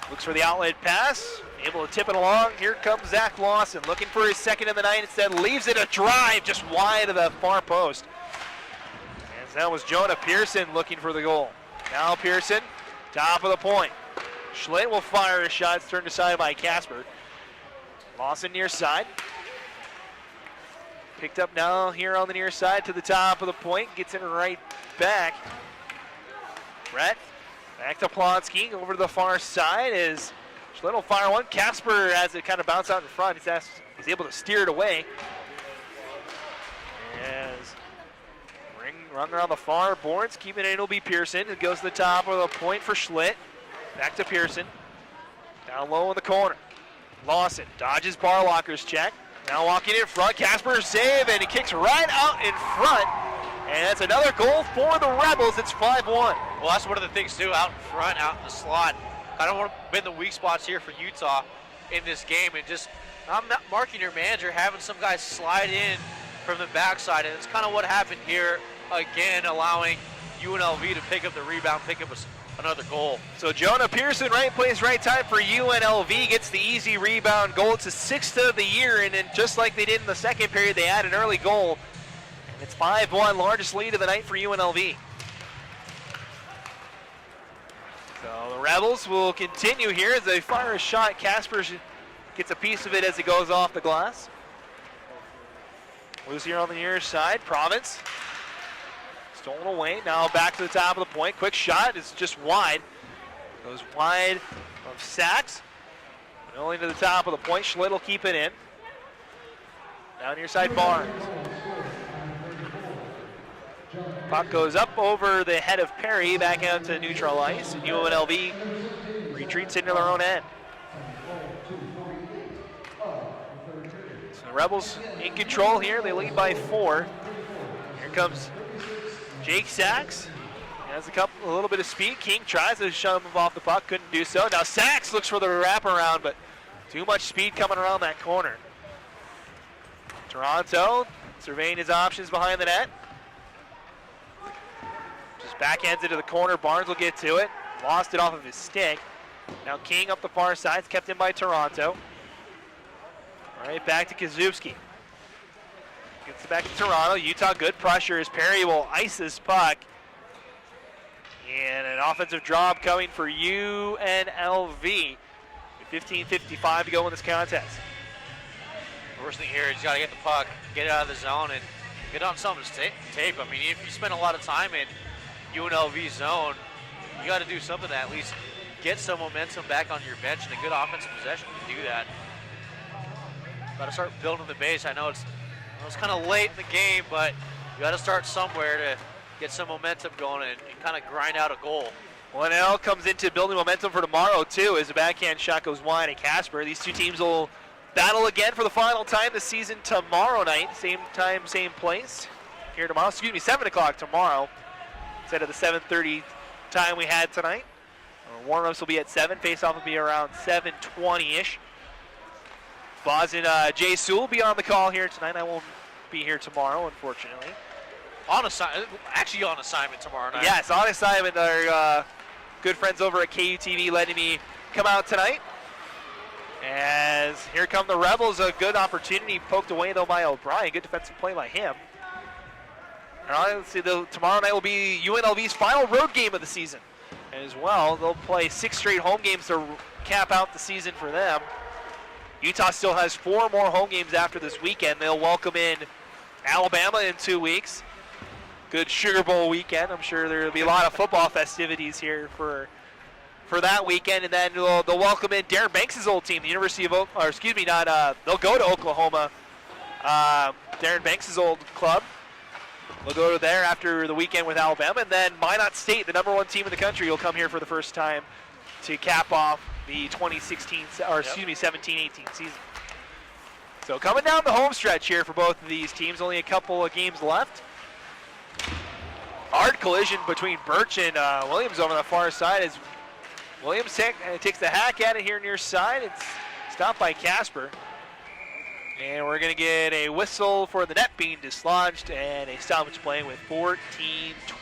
Speaker 1: Looks for the outlet pass, able to tip it along. Here comes Zach Lawson, looking for his second of the night. Instead, leaves it a drive just wide of the far post. And that was Jonah Pearson looking for the goal. Now Pearson, top of the point. Schlitt will fire a shot. It's turned aside by Casper. Lawson near side. Picked up now here on the near side to the top of the point. Gets it right back. Brett. Back to Plonsky, over to the far side is Schlitt will fire one. Casper has it kind of bounce out in front. He's able to steer it away. As run around the far boards, keeping it, it'll be Pearson. It goes to the top of the point for Schlitt. Back to Pearson. Down low in the corner. Lawson dodges Barlocker's check. Now walking in front, Casper save, and he kicks right out in front. And that's another goal for the Rebels. It's 5-1.
Speaker 2: Well, that's one of the things too, out in front, out in the slot. I don't want to be in the weak spots here for Utah in this game, and just not marking your manager, having some guys slide in from the backside, and it's kind of what happened here again, allowing UNLV to pick up the rebound, pick up another goal.
Speaker 1: So Jonah Pearson, right place, right time for UNLV, gets the easy rebound goal. It's the 6th of the year, and then just like they did in the second period, they had an early goal. It's 5-1, largest lead of the night for UNLV. So the Rebels will continue here as they fire a shot. Casper gets a piece of it as it goes off the glass. Loose here on the near side. Province stolen away. Now back to the top of the point. Quick shot is just wide. Goes wide of Sachs. But only to the top of the point. Schlitt will keep it in. Down near side Barnes. Puck goes up over the head of Perry, back out to neutral ice, and UNLV retreats into their own end. So the Rebels in control here. They lead by 4. Here comes Jake Sachs. He has a little bit of speed. King tries to shove him off the puck, couldn't do so. Now Sachs looks for the wraparound, but too much speed coming around that corner. Toronto surveying his options behind the net. Just backhands it to the corner. Barnes will get to it. Lost it off of his stick. Now King up the far side. It's kept in by Toronto. All right, back to Kazubski. Gets it back to Toronto. Utah, good pressure as Perry will ice this puck. And an offensive drop coming for UNLV. 15:55 to go in this contest.
Speaker 2: Worst thing here is you got to get the puck, get it out of the zone, and get on something's tape. I mean, if you spend a lot of time in UNLV zone, you got to do something to at least get some momentum back on your bench, and a good offensive possession to do that. Got to start building the base. I know it's kind of late in the game, but you got to start somewhere to get some momentum going and kind of grind out a goal.
Speaker 1: Well, NL comes into building momentum for tomorrow, too, as the backhand shot goes wide at Casper. These two teams will battle again for the final time this season tomorrow night. Same time, same place. Here tomorrow. 7 o'clock tomorrow instead of the 7:30 time we had tonight. Warm-ups will be at 7. Face-off will be around 7:20-ish. Boz and Jay Sewell will be on the call here tonight. I won't be here tomorrow, unfortunately.
Speaker 2: Actually on assignment tomorrow night.
Speaker 1: Yes, on assignment. Our good friends over at KUTV letting me come out tonight. As here come the Rebels, a good opportunity poked away though by O'Brien. Good defensive play by him. All right, let's see. Tomorrow night will be UNLV's final road game of the season. As well, they'll play 6 straight home games to cap out the season for them. Utah still has 4 more home games after this weekend. They'll welcome in Alabama in 2 weeks. Good Sugar Bowl weekend. I'm sure there'll be a lot of football festivities here for that weekend, and then they'll welcome in Darren Banks' old team, the University of they'll go to Oklahoma. Darren Banks' old club. They'll go to there after the weekend with Alabama, and then Minot State, the #1 team in the country, will come here for the first time to cap off the 17-18 season. So coming down the home stretch here for both of these teams, only a couple of games left. Hard collision between Birch and Williams over on the far side as Williams takes the hack at it here near side. It's stopped by Casper. And we're going to get a whistle for the net being dislodged and a salvage play with 14-12.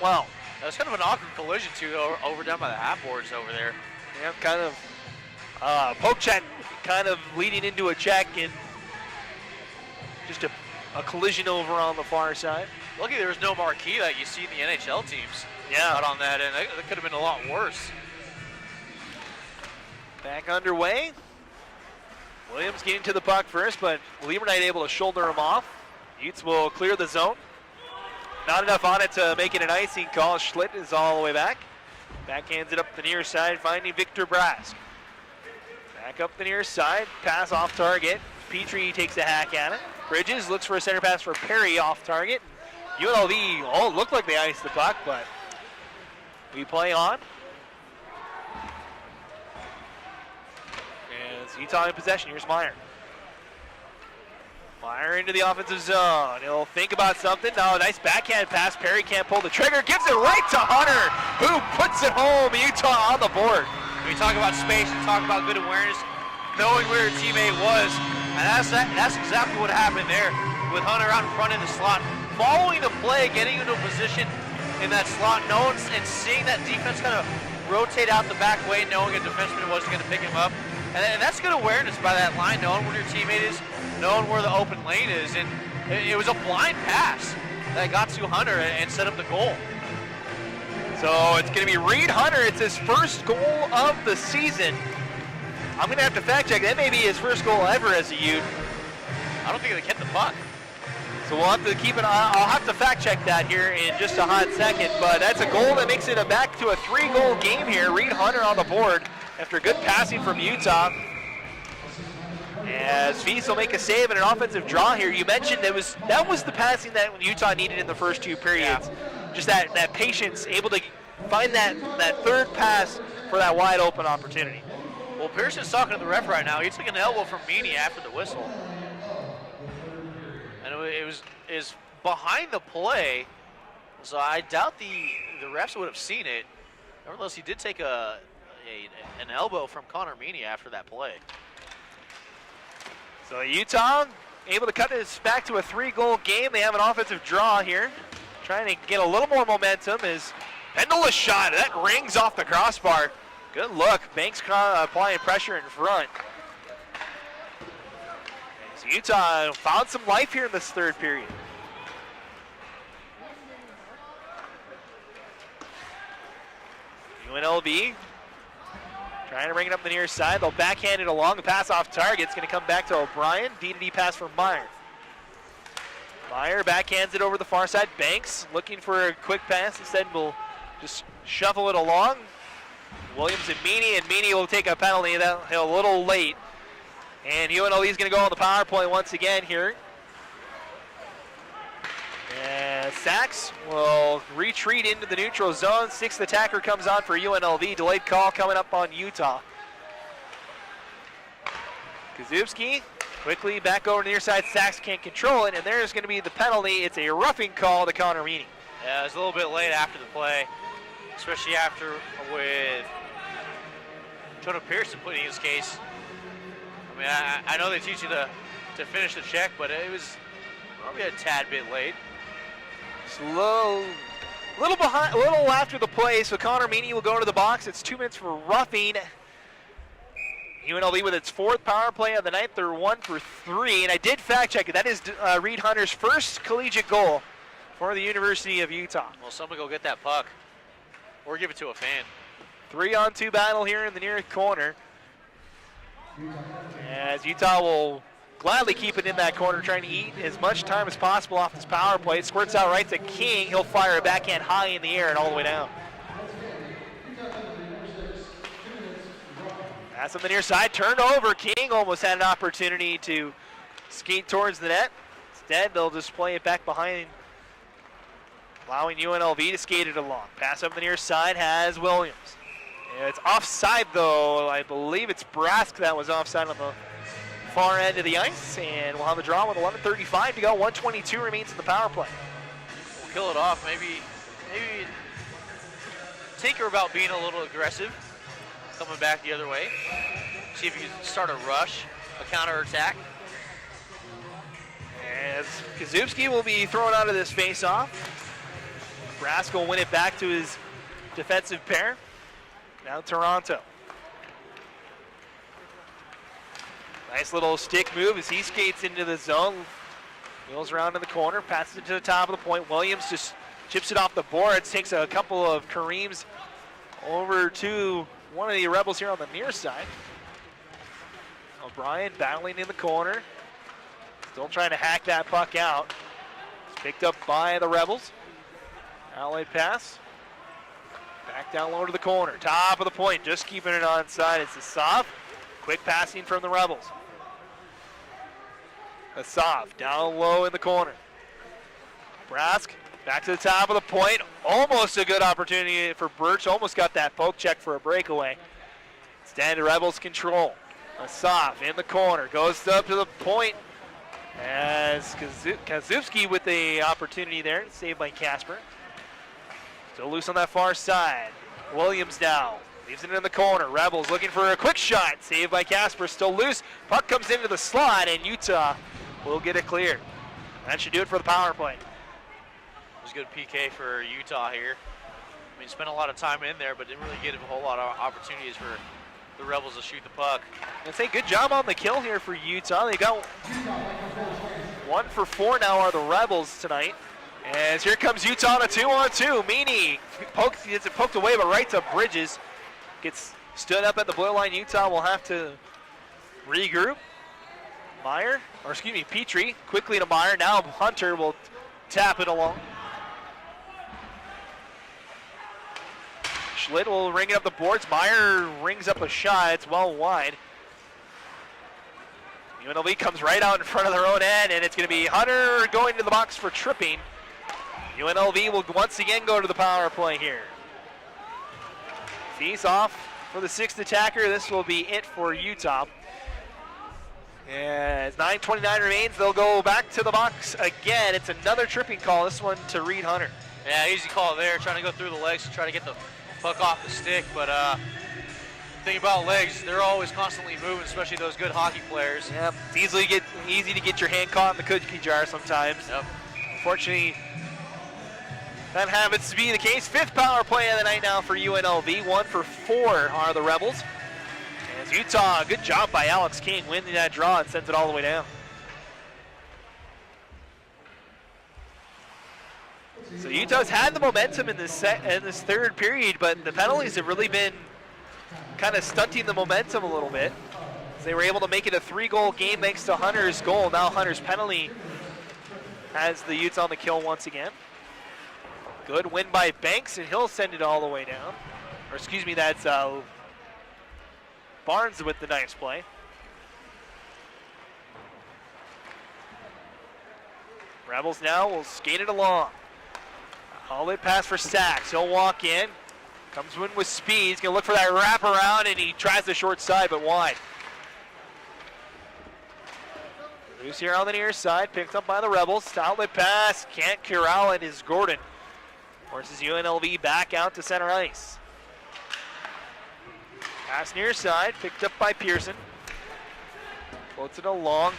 Speaker 2: That was kind of an awkward collision, too, overdone by the half boards over there.
Speaker 1: Yeah, kind of poke check, kind of leading into a check, and just a collision over on the far side.
Speaker 2: Lucky there was no marquee like you see in the NHL teams.
Speaker 1: Yeah.
Speaker 2: Out on that end. That could have been a lot worse.
Speaker 1: Back underway. Williams getting to the puck first, but Lieberknight able to shoulder him off. Utes will clear the zone. Not enough on it to make it an icing call. Schlitt is all the way back. Backhands it up the near side, finding Victor Brask. Back up the near side, pass off target. Petrie takes a hack at it. Bridges looks for a center pass for Perry off target. UNLV looked like they iced the puck, but we play on. Utah in possession. Here's Meyer. Meyer into the offensive zone. He'll think about something. No, nice backhand pass. Perry can't pull the trigger. Gives it right to Hunter, who puts it home. Utah on the board.
Speaker 2: When you talk about space and talk about good awareness, knowing where your teammate was, and that's exactly what happened there with Hunter out in front in the slot. Following the play, getting into a position in that slot, knowing and seeing that defense kind of rotate out the back way, knowing a defenseman wasn't going to pick him up. And that's good awareness by that line, knowing where your teammate is, knowing where the open lane is. And it was a blind pass that got to Hunter and set up the goal.
Speaker 1: So it's going to be Reed Hunter. It's his first goal of the season. I'm going to have to fact check. That may be his first goal ever as a Ute.
Speaker 2: I don't think they hit the puck.
Speaker 1: So we'll have to keep an eye. I'll have to fact check that here in just a hot second. But that's a goal that makes it back to a 3-goal game here. Reed Hunter on the board after good passing from Utah. As Feast will make a save and an offensive draw here. You mentioned that was the passing that Utah needed in the first two periods. Yeah. Just that patience, able to find that third pass for that wide open opportunity.
Speaker 2: Well, Pearson's talking to the ref right now. He took an elbow from Meany after the whistle. And it was behind the play, so I doubt the refs would have seen it. Nevertheless, he did take an elbow from Connor Meany after that play.
Speaker 1: So Utah able to cut this back to a 3-goal game. They have an offensive draw here, trying to get a little more momentum as Pendle's shot. That rings off the crossbar. Good look. Banks applying pressure in front. So Utah found some life here in this third period. UNLV trying to bring it up the near side. They'll backhand it along. The pass off target. It's going to come back to O'Brien. D-to-D pass from Meyer. Meyer backhands it over the far side. Banks looking for a quick pass. Instead, will just shuffle it along. Williams and Meany will take a penalty. That's a little late. And UNLV is going to go on the power play once again here. And Sachs will retreat into the neutral zone. Sixth attacker comes on for UNLV. Delayed call coming up on Utah. Kazubski quickly back over to the near side. Sachs can't control it, and there's going to be the penalty. It's a roughing call to Connor Meany.
Speaker 2: Yeah, it was a little bit late after the play, especially after with Jonah Pearson putting his case. I mean, I know they teach you to finish the check, but it was probably a tad bit late.
Speaker 1: Slow, little behind, a little after the play, so Connor Meany will go into the box. It's 2 minutes for roughing. UNLV with its fourth power play of the night. They're 1 for 3, and I did fact check it. That is Reed Hunter's first collegiate goal for the University of Utah.
Speaker 2: Well, someone go get that puck, or give it to a fan.
Speaker 1: 3-on-2 battle here in the near corner. As Utah will gladly keep it in that corner, trying to eat as much time as possible off this power play. It squirts out right to King. He'll fire a backhand high in the air and all the way down. Pass on the near side, turned over. King almost had an opportunity to skate towards the net. Instead, they'll just play it back behind, allowing UNLV to skate it along. Pass up the near side has Williams. It's offside, though. I believe it's Brask that was offside on the far end of the ice, and we'll have a draw with 11:35 to go. 1:22 remains in the power play.
Speaker 2: We'll kill it off. Maybe maybe tinker about being a little aggressive, coming back the other way. See if you can start a rush, a counterattack.
Speaker 1: As Kazubski will be thrown out of this face-off. Brask will win it back to his defensive pair. Now Toronto. Nice little stick move as he skates into the zone. Wheels around in the corner, passes it to the top of the point. Williams just chips it off the boards, takes a couple of Kareems over to one of the Rebels here on the near side. O'Brien battling in the corner. Still trying to hack that puck out. It's picked up by the Rebels. Outlet pass. Back down low to the corner. Top of the point, just keeping it onside. It's Asaf. Quick passing from the Rebels. Asaf down low in the corner. Brask back to the top of the point. Almost a good opportunity for Birch. Almost got that poke check for a breakaway. Instead, the Rebels control. Asaf in the corner. Goes up to the point. As Kazubski with the opportunity there. Saved by Casper. Still loose on that far side. Williams now. Leaves it in the corner. Rebels looking for a quick shot. Saved by Casper. Still loose. Puck comes into the slot, and Utah will get it cleared. That should do it for the power play.
Speaker 2: It was a good PK for Utah here. I mean, spent a lot of time in there, but didn't really get a whole lot of opportunities for the Rebels to shoot the puck.
Speaker 1: I'd say good job on the kill here for Utah. They got 1 for 4 now are the Rebels tonight. As here comes Utah on a 2-on-2. Meany gets it poked away, but right to Bridges. Gets stood up at the blue line. Utah will have to regroup. Petrie quickly to Meyer. Now Hunter will tap it along. Schlitt will ring it up the boards. Meyer rings up a shot. It's well wide. UNLV comes right out in front of their own end, and it's going to be Hunter going to the box for tripping. UNLV will once again go to the power play here. Face off for the 6th attacker. This will be it for Utah. As 9:29 remains, they'll go back to the box again. It's another tripping call, this one to Reed Hunter.
Speaker 2: Yeah, easy call there, trying to go through the legs to try to get the puck off the stick, but the thing about legs, they're always constantly moving, especially those good hockey players.
Speaker 1: Yep, it's easy to get your hand caught in the cookie jar sometimes.
Speaker 2: Yep.
Speaker 1: Unfortunately, that happens to be the case. 5th power play of the night now for UNLV. 1 for 4 are the Rebels. As Utah, good job by Alex King winning that draw and sends it all the way down. So Utah's had the momentum in this 3rd period, but the penalties have really been kind of stunting the momentum a little bit. They were able to make it a 3-goal game thanks to Hunter's goal. Now Hunter's penalty has the Utes on the kill once again. Good win by Banks, and he'll send it all the way down. Or excuse me, that's Barnes with the nice play. Rebels now will skate it along. Outlet pass for Sachs. He'll walk in. Comes in with speed. He's going to look for that wraparound, and he tries the short side, but wide. Loose here on the near side. Picked up by the Rebels. Outlet pass. Can't corral it is Gordon. Forces UNLV back out to center ice. Pass near side, picked up by Pearson. Floats it along.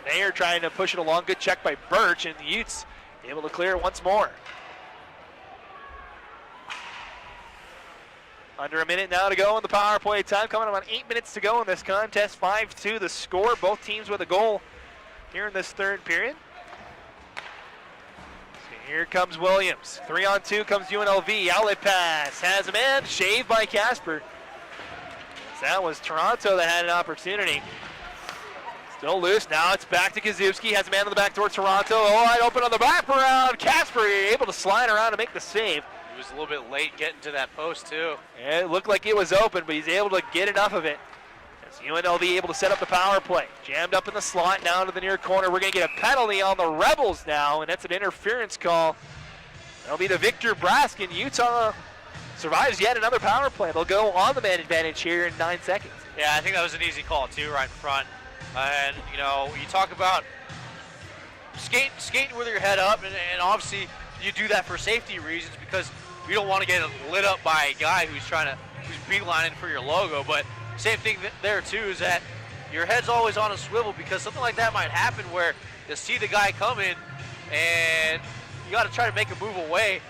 Speaker 1: Mayer trying to push it along. Good check by Birch, and the Utes able to clear it once more. Under a minute now to go in the power play time. Coming up on 8 minutes to go in this contest. 5-2 the score. Both teams with a goal here in this 3rd period. Here comes Williams. 3-on-2 comes UNLV. Outlet pass. Has a man. Shaved by Casper. That was Toronto that had an opportunity. Still loose. Now it's back to Kazubski. Has a man on the back door. Toronto. Oh, wide open on the wraparound. Casper able to slide around and make the save.
Speaker 2: He was a little bit late getting to that post, too.
Speaker 1: Yeah, it looked like it was open, but he's able to get enough of it. As UNLV able to set up the power play. Jammed up in the slot down to the near corner. We're going to get a penalty on the Rebels now, and that's an interference call. That'll be to Victor Brask, and Utah survives yet another power play. They'll go on the man advantage here in 9 seconds.
Speaker 2: Yeah, I think that was an easy call, too, right in front. And, you know, you talk about skating with your head up, and obviously you do that for safety reasons because you don't want to get lit up by a guy who's beelining for your logo. But same thing there too is that your head's always on a swivel because something like that might happen where you see the guy coming and you got to try to make a move away.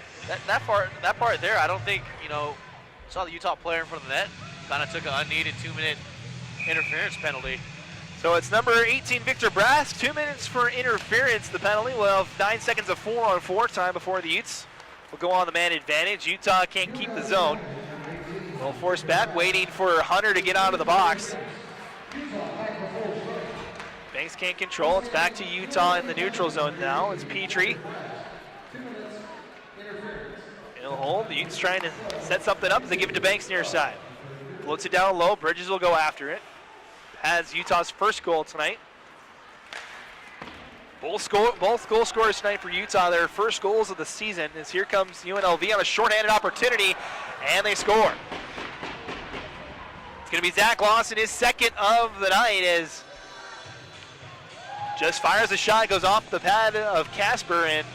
Speaker 2: That part there, I don't think, saw the Utah player in front of the net, kind of took an unneeded 2-minute interference penalty.
Speaker 1: So it's number 18, Victor Brass, 2 minutes for interference, the penalty. We'll have 9 seconds of 4-on-4 time before the Utes will go on the man advantage. Utah can't keep the zone. They'll force back, waiting for Hunter to get out of the box. Banks can't control. It's back to Utah in the neutral zone now. It's Petrie. He'll hold. The Utes trying to set something up as they give it to Banks near side. Floats it down low. Bridges will go after it. Has Utah's first goal tonight. Both goal scorers tonight for Utah, their first goals of the season, as here comes UNLV on a shorthanded opportunity, and they score. It's going to be Zach Lawson, his second of the night, as just fires a shot, goes off the pad of Casper, and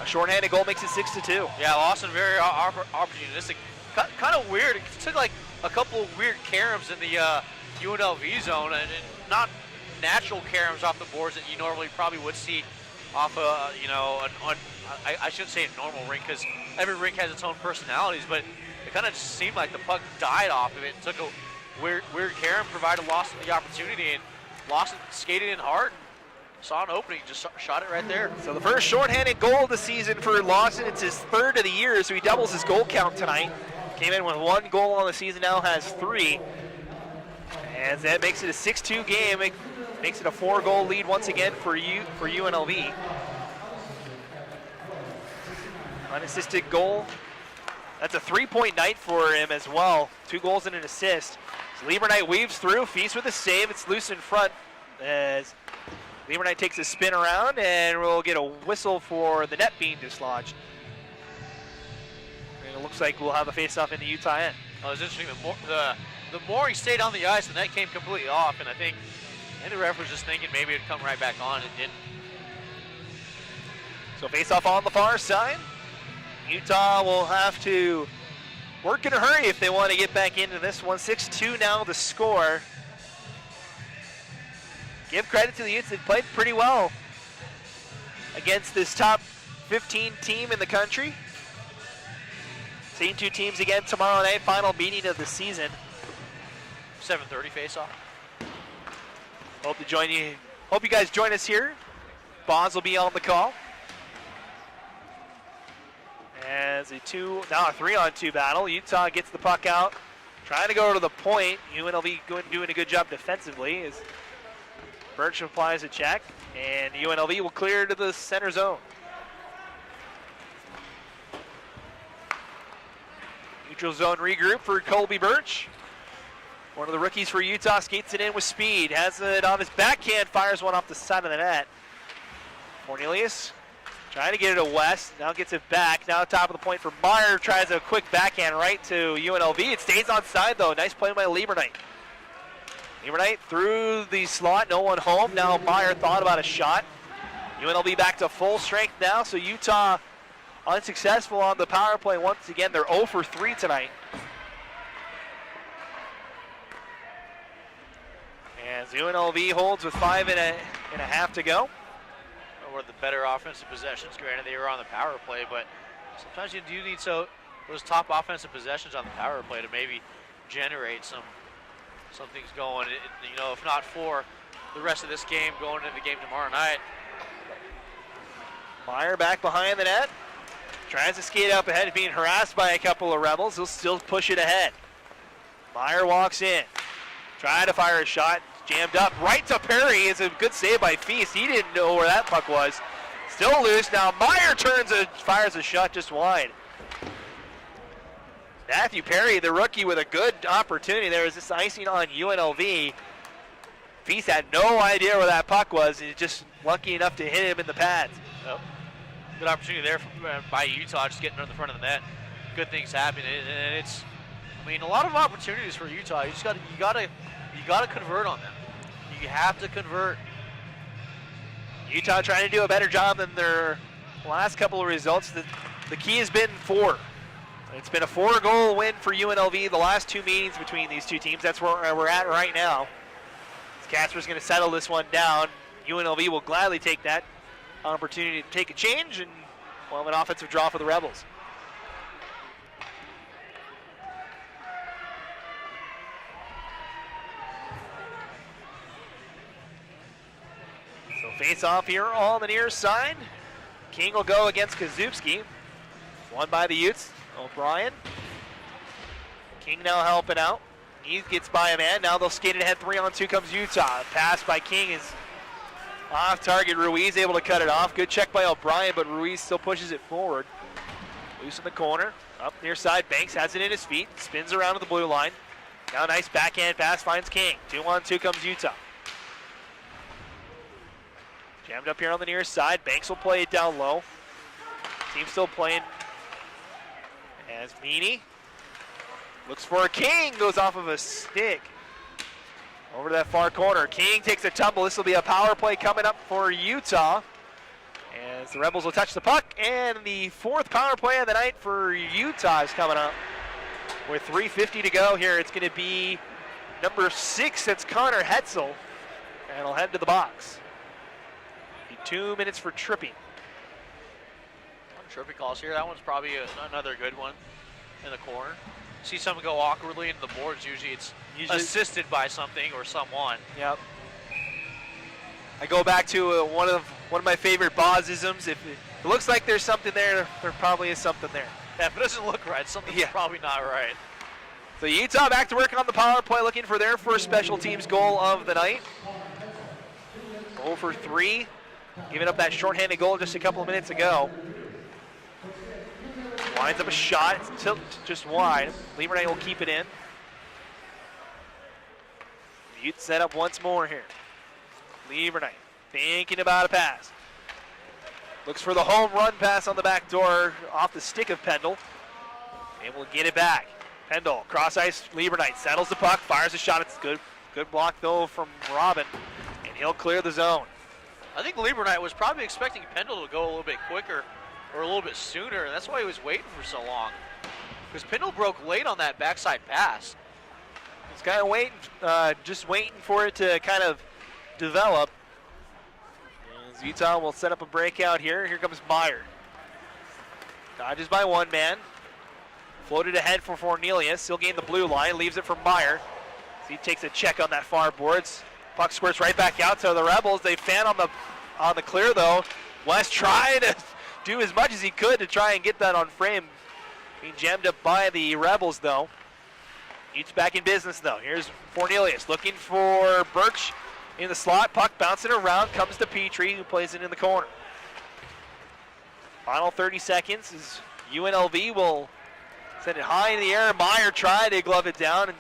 Speaker 1: a shorthanded goal makes it 6-2.
Speaker 2: Yeah, Lawson very opportunistic. Kind of weird. It took like a couple of weird caroms in the UNLV zone, and not natural caroms off the boards that you normally probably would see off I shouldn't say a normal rink because every rink has its own personalities, but it kind of just seemed like the puck died off of it and took a weird carom, provided Lawson the opportunity, and Lawson skated in hard, saw an opening, just shot it right there.
Speaker 1: So the first shorthanded goal of the season for Lawson. It's his third of the year, so he doubles his goal count tonight. Came in with 1 goal on the season, now has 3. And that makes it a 6-2 game. It makes it a 4-goal lead once again for UNLV. Unassisted goal. That's a 3-point night for him as well. 2 goals and an assist. So Lieberknight weaves through, Feast with a save. It's loose in front as Lieberknight takes a spin around, and we'll get a whistle for the net being dislodged. And it looks like we'll have a face-off in the Utah end.
Speaker 2: Oh, it's interesting. The more he stayed on the ice, the net came completely off, and I think the ref was just thinking maybe it'd come right back on. It didn't.
Speaker 1: So face-off on the far side. Utah will have to work in a hurry if they want to get back into this one. 6-2 now the score. Give credit to the Utes. They've played pretty well against this top 15 team in the country. Seeing 2 teams again tomorrow night, final meeting of the season.
Speaker 2: 7:30 face-off.
Speaker 1: Hope you guys join us here. Bonds will be on the call. As a 3-on-2 battle. Utah gets the puck out, trying to go to the point. UNLV doing a good job defensively as Birch applies a check, and UNLV will clear to the center zone. Neutral zone regroup for Colby Birch. One of the rookies for Utah skates it in with speed. Has it on his backhand, fires one off the side of the net. Cornelius trying to get it to West. Now gets it back. Now top of the point for Meyer. Tries a quick backhand right to UNLV. It stays on side though. Nice play by Lieberknight. Lieberknight through the slot. No one home. Now Meyer thought about a shot. UNLV back to full strength now. So Utah unsuccessful on the power play once again. They're 0 for 3 tonight. As UNLV holds with 5.5 to go.
Speaker 2: Or the better offensive possessions. Granted, they were on the power play, but sometimes you do need those top offensive possessions on the power play to maybe generate some things going. If not for the rest of this game, going into the game tomorrow night.
Speaker 1: Meyer back behind the net. Tries to skate up ahead, being harassed by a couple of Rebels. He'll still push it ahead. Meyer walks in. Trying to fire a shot. Jammed up right to Perry. Is a good save by Feast. He didn't know where that puck was. Still loose. Now Meyer fires a shot just wide. Matthew Perry, the rookie, with a good opportunity. There was this icing on UNLV. Feast had no idea where that puck was. He's just lucky enough to hit him in the pads.
Speaker 2: Yep. Good opportunity there by Utah, just getting on the front of the net. Good things happen, and it's, a lot of opportunities for Utah. You gotta convert on them. You have to convert.
Speaker 1: Utah trying to do a better job than their last couple of results, the key has been 4. It's been a 4-goal win for UNLV the last 2 meetings between these two teams. That's where we're at right now. Casper's going to settle this one down. UNLV will gladly take that opportunity to take a change, and we'll have an offensive draw for the Rebels. So face off here on the near side. King will go against Kazubski. Won by the Utes. O'Brien. King now helping out. He gets by a man. Now they'll skate it ahead. 3-on-2 comes Utah. Pass by King is off target. Ruiz able to cut it off. Good check by O'Brien, but Ruiz still pushes it forward. Loose in the corner. Up near side. Banks has it in his feet. Spins around to the blue line. Now nice backhand pass finds King. 2-on-2 comes Utah. Jammed up here on the near side. Banks will play it down low. Team still playing as Meany looks for a King, goes off of a stick. Over to that far corner. King takes a tumble. This will be a power play coming up for Utah. As the Rebels will touch the puck, and the 4th power play of the night for Utah is coming up. With 3:50 to go here, it's going to be number 6, that's Connor Hetzel, and he'll head to the box. 2 minutes for Trippy.
Speaker 2: Trippy calls here. That one's probably another good one in the corner. See someone go awkwardly into the boards. Usually it's assisted by something or someone.
Speaker 1: Yep. I go back to one of my favorite Bozisms. If it looks like there's something there, there probably is something there.
Speaker 2: Yeah, if it doesn't look right, something's probably not right.
Speaker 1: So Utah back to work on the power play, looking for their first special teams goal of the night. 0 for 3, giving up that shorthanded goal just a couple of minutes ago. Lines up a shot, it's tilt just wide. Liebernite will keep it in. Utes set up once more here. Liebernite thinking about a pass. Looks for the home run pass on the back door off the stick of Pendle. Able to get it back. Pendle, cross ice, Liebernite settles the puck, fires a shot. It's good. Good block though from Robin, and he'll clear the zone.
Speaker 2: I think Liebernite was probably expecting Pendle to go a little bit quicker or a little bit sooner, and that's why he was waiting for so long. Because Pendle broke late on that backside pass.
Speaker 1: He's kind of waiting, just waiting for it to kind of develop. As Utah will set up a breakout here. Here comes Meyer. Dodges by one man. Floated ahead for Cornelius. He'll gain the blue line, leaves it for Meyer. So he takes a check on that far boards. Puck squirts right back out to the Rebels. They fan on the clear though. West trying to do as much as he could to try and get that on frame. Being jammed up by the Rebels though. Utes back in business though. Here's Cornelius looking for Birch in the slot. Puck bouncing around, comes to Petrie, who plays it in the corner. Final 30 seconds as UNLV will send it high in the air. Meyer tried to glove it down and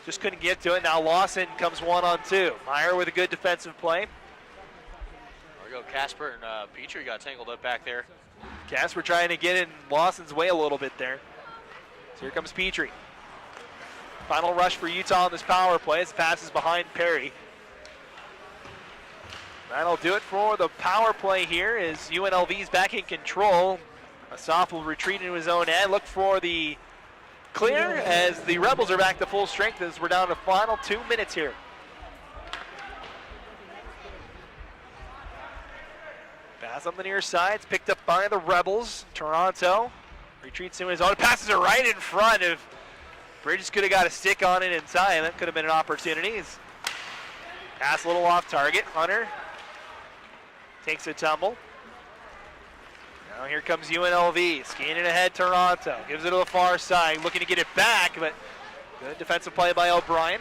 Speaker 1: just couldn't get to it. Now Lawson comes 1-on-2. Meyer with a good defensive play.
Speaker 2: There we go. Casper and Petrie got tangled up back there.
Speaker 1: Casper trying to get in Lawson's way a little bit there. So here comes Petrie. Final rush for Utah on this power play as it passes behind Perry. That'll do it for the power play here as UNLV's back in control. Asaf will retreat into his own end. Look for the clear as the Rebels are back to full strength as we're down to final 2 minutes here. Pass on the near side. It's picked up by the Rebels. Toronto retreats into his own. Passes it right in front. If Bridges could have got a stick on it in time, that could have been an opportunity. Pass a little off target. Hunter takes a tumble. Now here comes UNLV, scanning ahead Toronto. Gives it to the far side, looking to get it back, but good defensive play by O'Brien.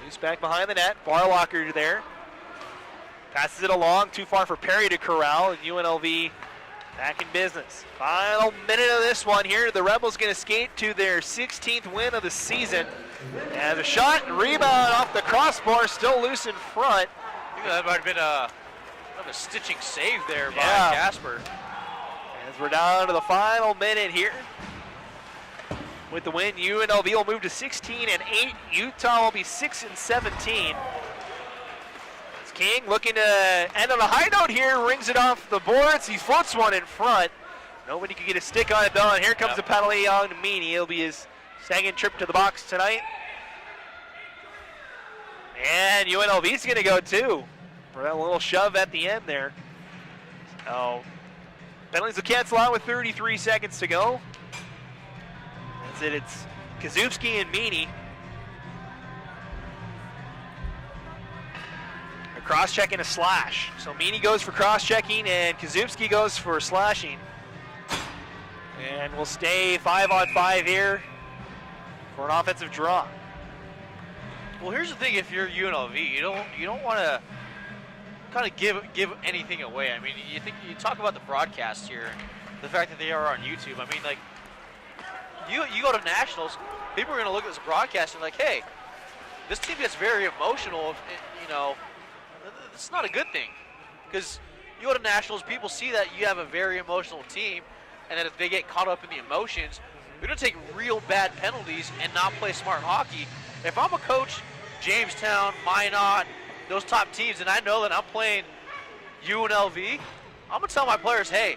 Speaker 1: Loose back behind the net, Barlocker there. Passes it along, too far for Perry to corral, and UNLV back in business. Final minute of this one here. The Rebels going to skate to their 16th win of the season. And a shot and rebound off the crossbar, still loose in front.
Speaker 2: I think that might have been a stitching save there by Casper.
Speaker 1: As we're down to the final minute here. With the win, UNLV will move to 16-8. Utah will be 6-17. As King looking to end on a high note here, rings it off the boards. He floats one in front. Nobody can get a stick on it though, and here comes the penalty on Meany. It'll be his second trip to the box tonight. And UNLV's going to go too for that little shove at the end there. So penalties will cancel out with 33 seconds to go. That's it. It's Kazubski and Meany. A cross-check and a slash. So Meany goes for cross-checking and Kazubski goes for slashing. And we'll stay 5-on-5 here for an offensive draw.
Speaker 2: Well, here's the thing: if you're UNLV, you don't want to kind of give anything away. I mean, you talk about the broadcast here, the fact that they are on YouTube. I mean, like you go to nationals, people are going to look at this broadcast and like, hey, this team gets very emotional. It's not a good thing, because you go to nationals, people see that you have a very emotional team, and that if they get caught up in the emotions, they're going to take real bad penalties and not play smart hockey. If I'm a coach, Jamestown, Minot, those top teams, and I know that I'm playing UNLV, I'm going to tell my players, hey,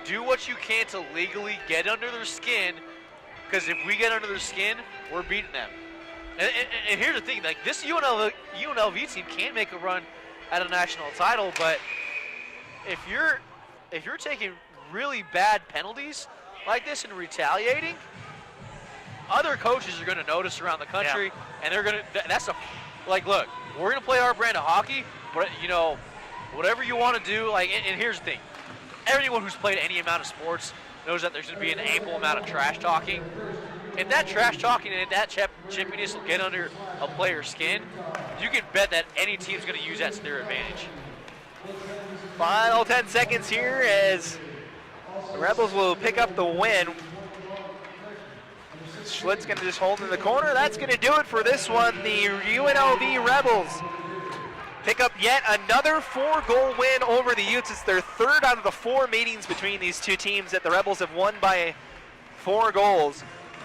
Speaker 2: do what you can to legally get under their skin, because if we get under their skin, we're beating them. And here's the thing, like, this UNLV team can make a run at a national title, but if you're taking really bad penalties like this and retaliating, other coaches are going to notice around the country, and they're going to. Look, we're going to play our brand of hockey, but whatever you want to do, like, and here's the thing: everyone who's played any amount of sports knows that there's going to be an ample amount of trash talking. If that trash talking and that chippiness will get under a player's skin, you can bet that any team's going to use that to their advantage.
Speaker 1: Final 10 seconds here as the Rebels will pick up the win. Schlitz going to just hold in the corner. That's going to do it for this one. The UNLV Rebels pick up yet another 4-goal win over the Utes. It's their third out of the 4 meetings between these two teams that the Rebels have won by 4 goals.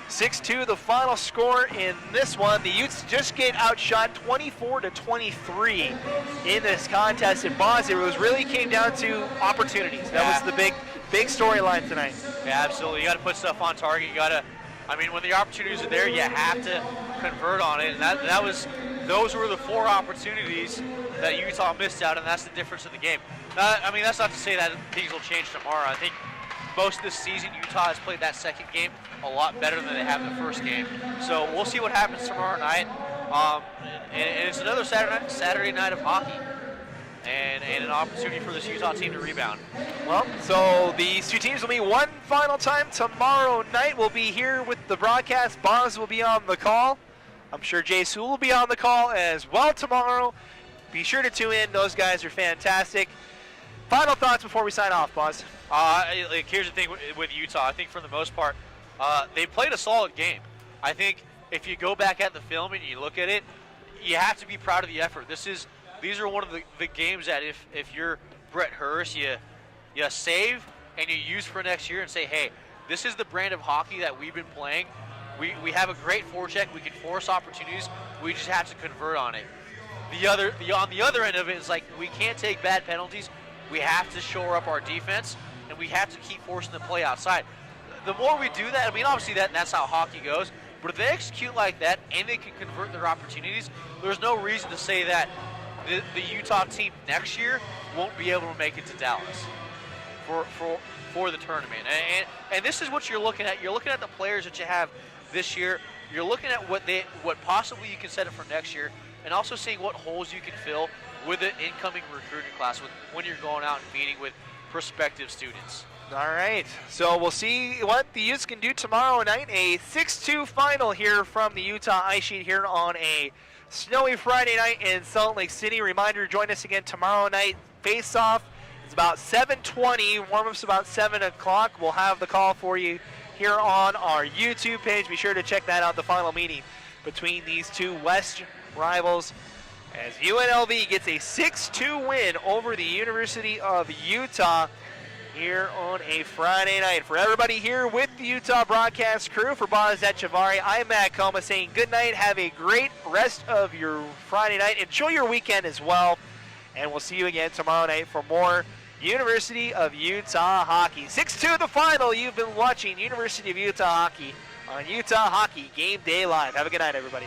Speaker 1: 6-2 the final score in this one. The Utes just get outshot 24-23 in this contest at Boz. It really came down to opportunities. That was the big storyline tonight.
Speaker 2: Yeah, absolutely. You got to put stuff on target. You got to. I mean, when the opportunities are there, you have to convert on it, and those were the 4 opportunities that Utah missed out, and that's the difference in the game. I mean, that's not to say that things will change tomorrow. I think most of this season, Utah has played that second game a lot better than they have the first game. So we'll see what happens tomorrow night. And it's another Saturday night of hockey, and an opportunity for this Utah team to rebound.
Speaker 1: Well, so these two teams will meet one final time tomorrow night. We'll be here with the broadcast. Boz will be on the call. I'm sure Jay Sewell will be on the call as well tomorrow. Be sure to tune in. Those guys are fantastic. Final thoughts before we sign off, Boz.
Speaker 2: Here's the thing with Utah. I think for the most part, they played a solid game. I think if you go back at the film and you look at it, you have to be proud of the effort. These are one of the games that if you're Brett Hurst, you save and you use for next year and say, hey, this is the brand of hockey that we've been playing. We have a great forecheck. We can force opportunities. We just have to convert on it. On the other end of it is like, we can't take bad penalties. We have to shore up our defense, and we have to keep forcing the play outside. The more we do that, I mean, obviously that's how hockey goes, but if they execute like that and they can convert their opportunities, there's no reason to say that the Utah team next year won't be able to make it to Dallas for the tournament. And this is what you're looking at. You're looking at the players that you have this year. You're looking at what possibly you can set up for next year, and also seeing what holes you can fill with the incoming recruiting class when you're going out and meeting with prospective students.
Speaker 1: All right, so we'll see what the Utes can do tomorrow night. A 6-2 final here from the Utah Ice Sheet here on a snowy Friday night in Salt Lake City. Reminder, join us again tomorrow night. Face-off is about 7:20. Warm-up's about 7 o'clock. We'll have the call for you here on our YouTube page. Be sure to check that out, the final meeting between these two West rivals, as UNLV gets a 6-2 win over the University of Utah here on a Friday night. For everybody here with the Utah broadcast crew, for Boz Echevarri, I'm Matt Coma saying good night. Have a great rest of your Friday night. Enjoy your weekend as well. and we'll see you again tomorrow night for more University of Utah hockey. 6-2 the final. You've been watching University of Utah hockey on Utah Hockey Game Day Live. Have a good night, everybody.